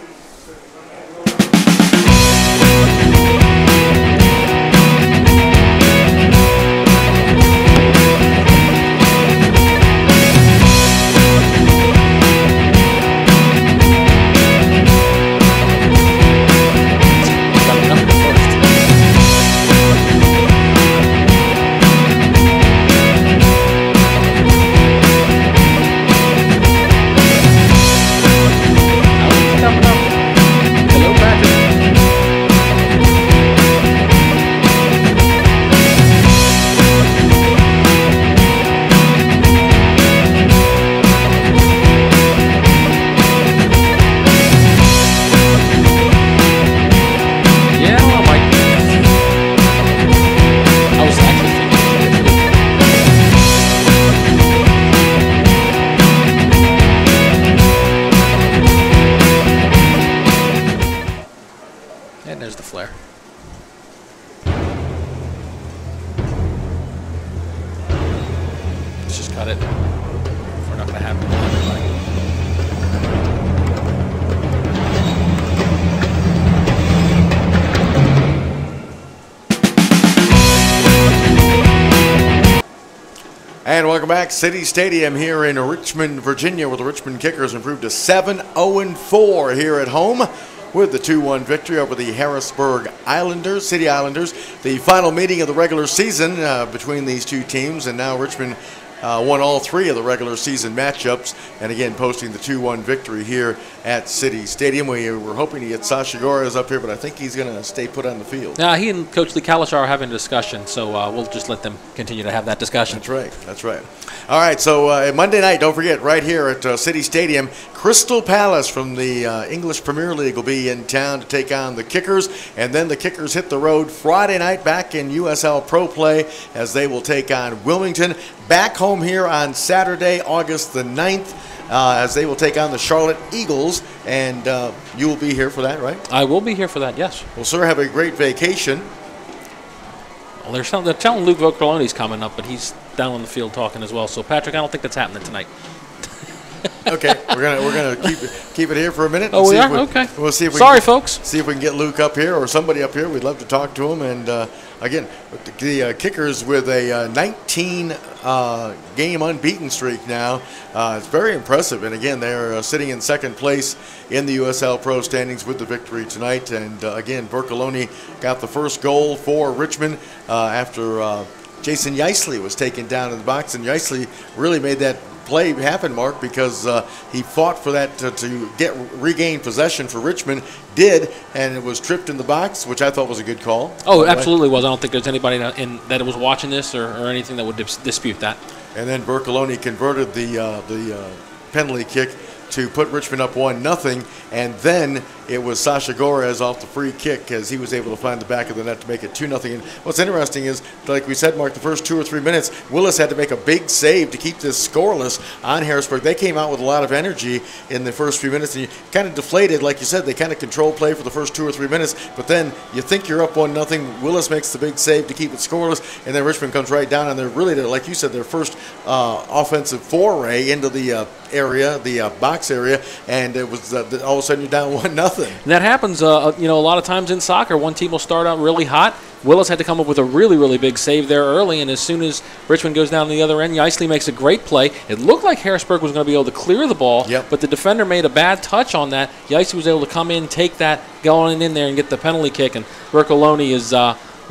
And welcome back. City Stadium here in Richmond, Virginia, where the Richmond Kickers improved to 7-0-4 here at home with the 2-1 victory over the Harrisburg Islanders, City Islanders. The final meeting of the regular season between these two teams, and now Richmond won all 3 of the regular season matchups, and again posting the 2-1 victory here at City Stadium. We were hoping to get Sasha Gores up here, but I think he's going to stay put on the field. Yeah, he and Coach Lee Kalashar are having a discussion, so we'll just let them continue to have that discussion. That's right. That's right. All right, so Monday night, don't forget, right here at City Stadium, Crystal Palace from the English Premier League will be in town to take on the Kickers, and then the Kickers hit the road Friday night back in USL Pro Play as they will take on Wilmington. Back home here on Saturday, August the 9th, as they will take on the Charlotte Eagles, and you will be here for that, right? I will be here for that, yes. Well, sir, have a great vacation. Well, they're telling Luke Vocaloni's coming up, but he's down on the field talking as well. So, Patrick, I don't think that's happening tonight. Okay, we're gonna keep it here for a minute. Oh, we are? Okay. We'll see if folks. See if we can get Luke up here or somebody up here. We'd love to talk to him. And again, the Kickers with a 19 game unbeaten streak now. It's very impressive. And again, they're sitting in second place in the USL Pro standings with the victory tonight. And again, Vercoloni got the first goal for Richmond after Jason Yeisley was taken down in the box, and Yeisley really made that play happen, Mark, because he fought for that to regain possession for Richmond, and it was tripped in the box, which I thought was a good call. Oh, absolutely was. I don't think there's anybody that was watching this or anything that would dispute that. And then Vercoloni converted the penalty kick to put Richmond up 1-0, and then it was Sasha Gores off the free kick as he was able to find the back of the net to make it 2-0. And what's interesting is, like we said, Mark, the first 2 or 3 minutes, Willis had to make a big save to keep this scoreless on Harrisburg. They came out with a lot of energy in the first few minutes, and you kind of deflated, like you said. They kind of controlled play for the first 2 or 3 minutes, but then you think you're up 1-0. Willis makes the big save to keep it scoreless, and then Richmond comes right down, and they're really, like you said, their first offensive foray into the area, the box area, and it was all of a sudden you're down 1-0. That happens, a lot of times in soccer. One team will start out really hot. Willis had to come up with a really, really big save there early, and as soon as Richmond goes down to the other end, Yeisley makes a great play. It looked like Harrisburg was going to be able to clear the ball, but the defender made a bad touch on that. Yeisley was able to come in, take that, go on in there, and get the penalty kick, and Vercoloni is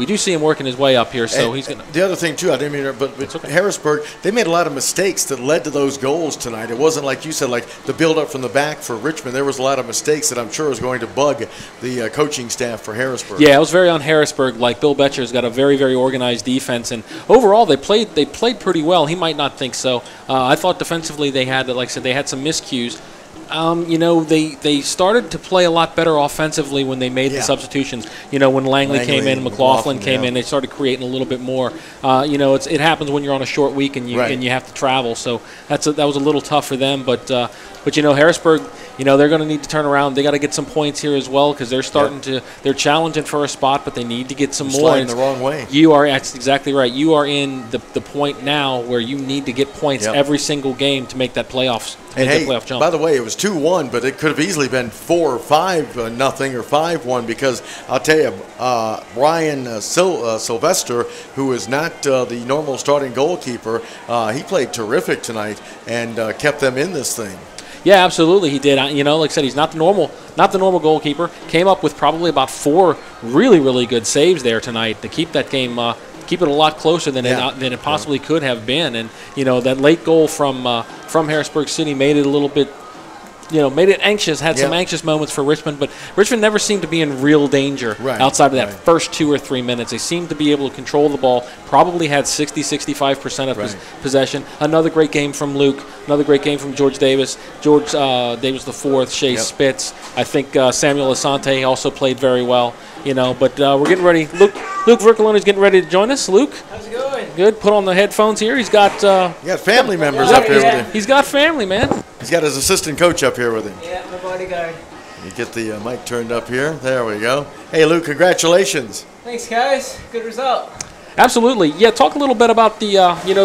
we do see him working his way up here, so he's going to. The other thing, too, I didn't mean to, but okay. Harrisburg, they made a lot of mistakes that led to those goals tonight. It wasn't like you said, like the build-up from the back for Richmond. There was a lot of mistakes that I'm sure is going to bug the coaching staff for Harrisburg. Yeah, it was very on Harrisburg. Like Bill Betcher's got a very, very organized defense, and overall they played pretty well. He might not think so. I thought defensively they had, like I said, they had some miscues. They started to play a lot better offensively when they made the substitutions. When Langley came in, McLaughlin came in, they started creating a little bit more. It happens when you're on a short week and you have to travel. So that was a little tough for them. But Harrisburg, they're going to need to turn around. They got to get some points here as well because they're starting to. They're challenging for a spot, but they need to get some more. Sliding the wrong way. That's exactly right. You are in the point now where you need to get points every single game to make that playoffs. And hey, playoff jump. By the way, it was 2-1, but it could have easily been 4 or 5 nothing or 5-1 because I'll tell you, Ryan Sylvester, who is not the normal starting goalkeeper, he played terrific tonight and kept them in this thing. Yeah, absolutely, he did. Like I said, he's not the normal goalkeeper. Came up with probably about 4 really, really good saves there tonight to keep that game. Keep it a lot closer than it possibly could have been, and that late goal from Harrisburg City made it a little bit, made it anxious. Had some anxious moments for Richmond, but Richmond never seemed to be in real danger outside of that first 2 or 3 minutes. They seemed to be able to control the ball. Probably had 60-65% of possession. Another great game from Luke. Another great game from George Davis. George Davis IV, Shea Spitz. I think Samuel Asante also played very well. But we're getting ready. Luke Verkelon is getting ready to join us. Luke, how's it going? Good. Put on the headphones here. He's got. You got family members up here with him. He's got family, man. He's got his assistant coach up here with him. Yeah, my bodyguard. You get the mic turned up here. There we go. Hey, Luke, congratulations. Thanks, guys. Good result. Absolutely. Yeah, talk a little bit about the,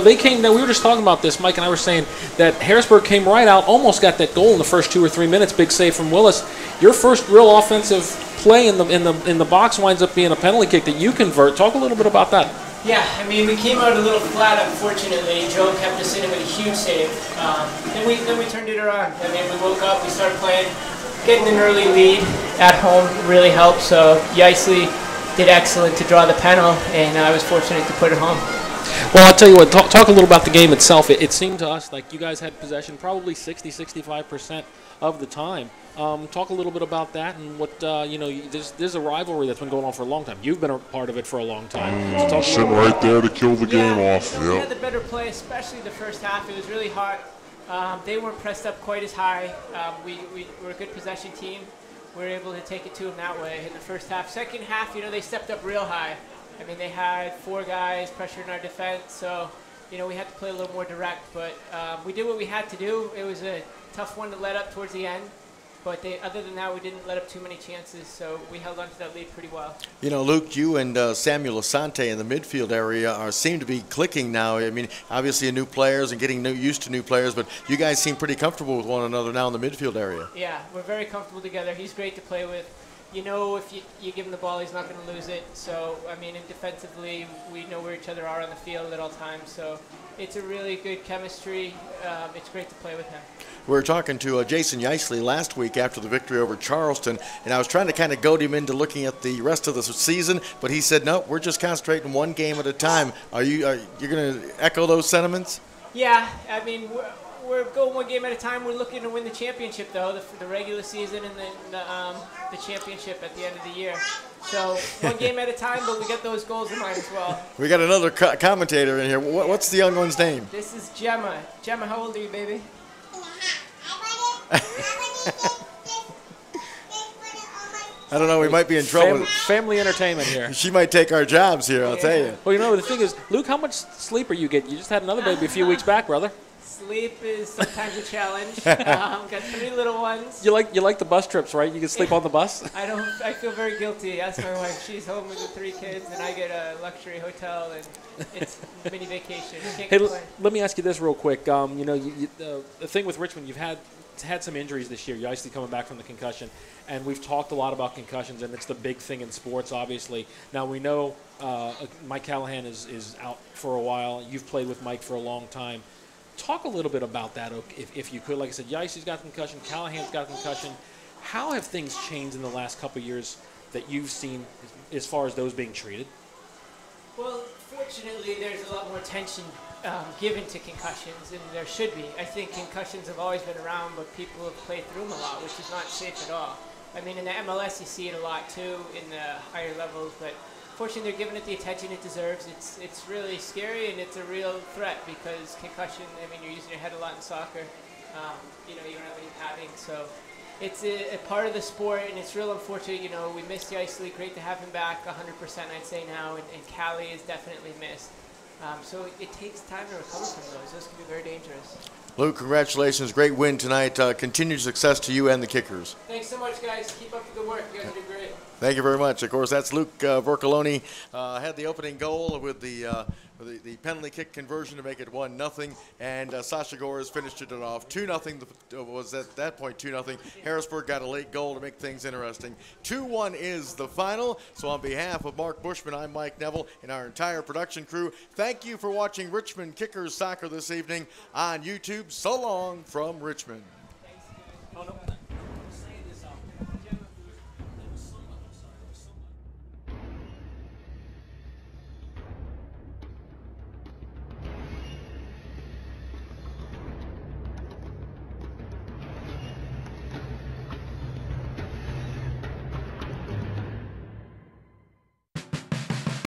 they came, we were just talking about this, Mike and I were saying that Harrisburg came right out, almost got that goal in the first 2 or 3 minutes, big save from Willis. Your first real offensive play in the box winds up being a penalty kick that you convert. Talk a little bit about that. Yeah, we came out a little flat, unfortunately. Joe kept us in with a huge save. Then we turned it around. We woke up, we started playing, getting an early lead at home really helped. So Yeisley did excellent to draw the penal, and I was fortunate to put it home. Well, I'll tell you what, talk a little about the game itself. It seemed to us like you guys had possession probably 60-65% of the time. Talk a little bit about that and what, there's a rivalry that's been going on for a long time. You've been a part of it for a long time. So sitting right there to kill the game off. We had the better play, especially the first half. It was really hot. They weren't pressed up quite as high. We were a good possession team. We were able to take it to them that way in the first half. Second half, they stepped up real high. They had 4 guys pressuring our defense, so, we had to play a little more direct. But we did what we had to do. It was a tough one to let up towards the end. But other than that, we didn't let up too many chances, so we held on to that lead pretty well. Luke, you and Samuel Asante in the midfield area seem to be clicking now. Obviously new players and getting used to new players, but you guys seem pretty comfortable with one another now in the midfield area. Yeah, we're very comfortable together. He's great to play with. If you give him the ball, he's not going to lose it. So, and defensively, we know where each other are on the field at all times. So, it's a really good chemistry. It's great to play with him. We were talking to Jason Yeisley last week after the victory over Charleston, and I was trying to kind of goad him into looking at the rest of the season, but he said, no, we're just concentrating one game at a time. Are you going to echo those sentiments? Yeah, we're going one game at a time. We're looking to win the championship, though, the regular season and then the championship at the end of the year. So one game at a time, but we got those goals in mind as well. We got another commentator in here. What's the young one's name? This is Gemma. Gemma, how old are you, baby? I don't know. We might be in trouble. Family entertainment here. She might take our jobs here, I'll tell you. Well, the thing is, Luke, how much sleep are you getting? You just had another baby a few weeks back, brother. Sleep is sometimes a challenge. Got 3 little ones. You like the bus trips, right? You can sleep on the bus? I feel very guilty. Ask my wife. She's home with the 3 kids, and I get a luxury hotel, and it's mini vacation. Hey, let me ask you this real quick. The thing with Richmond, you've had some injuries this year. You're obviously coming back from the concussion, and we've talked a lot about concussions, and it's the big thing in sports, obviously. Now, we know Mike Callahan is out for a while. You've played with Mike for a long time. Talk a little bit about that, if you could. Like I said, Yeisley's got concussion, Callahan's got concussion. How have things changed in the last couple of years that you've seen as far as those being treated? Well, fortunately, there's a lot more attention given to concussions, and there should be. I think concussions have always been around, but people have played through them a lot, which is not safe at all. I mean, in the MLS, you see it a lot too in the higher levels, but fortunately, they're giving it the attention it deserves. It's really scary, and it's a real threat because concussion. I mean, you're using your head a lot in soccer. You don't have any padding, so it's a part of the sport, and it's real unfortunate. We missed the Ice League. Great to have him back 100%, I'd say now, and Cali is definitely missed. So it takes time to recover from those. Those can be very dangerous. Luke, congratulations. Great win tonight. Continued success to you and the Kickers. Thanks so much, guys. Keep up the good work. You guys are doing great. Thank you very much. Of course, that's Luke Vorcoloni. Had the opening goal with the penalty kick conversion to make it 1-0, and Sasha Gores finished it off 2-0. Was at that point 2-0. Harrisburg got a late goal to make things interesting. 2-1 is the final. So on behalf of Mark Bushman, I'm Mike Neville and our entire production crew. Thank you for watching Richmond Kickers soccer this evening on YouTube. So long from Richmond. Oh, no.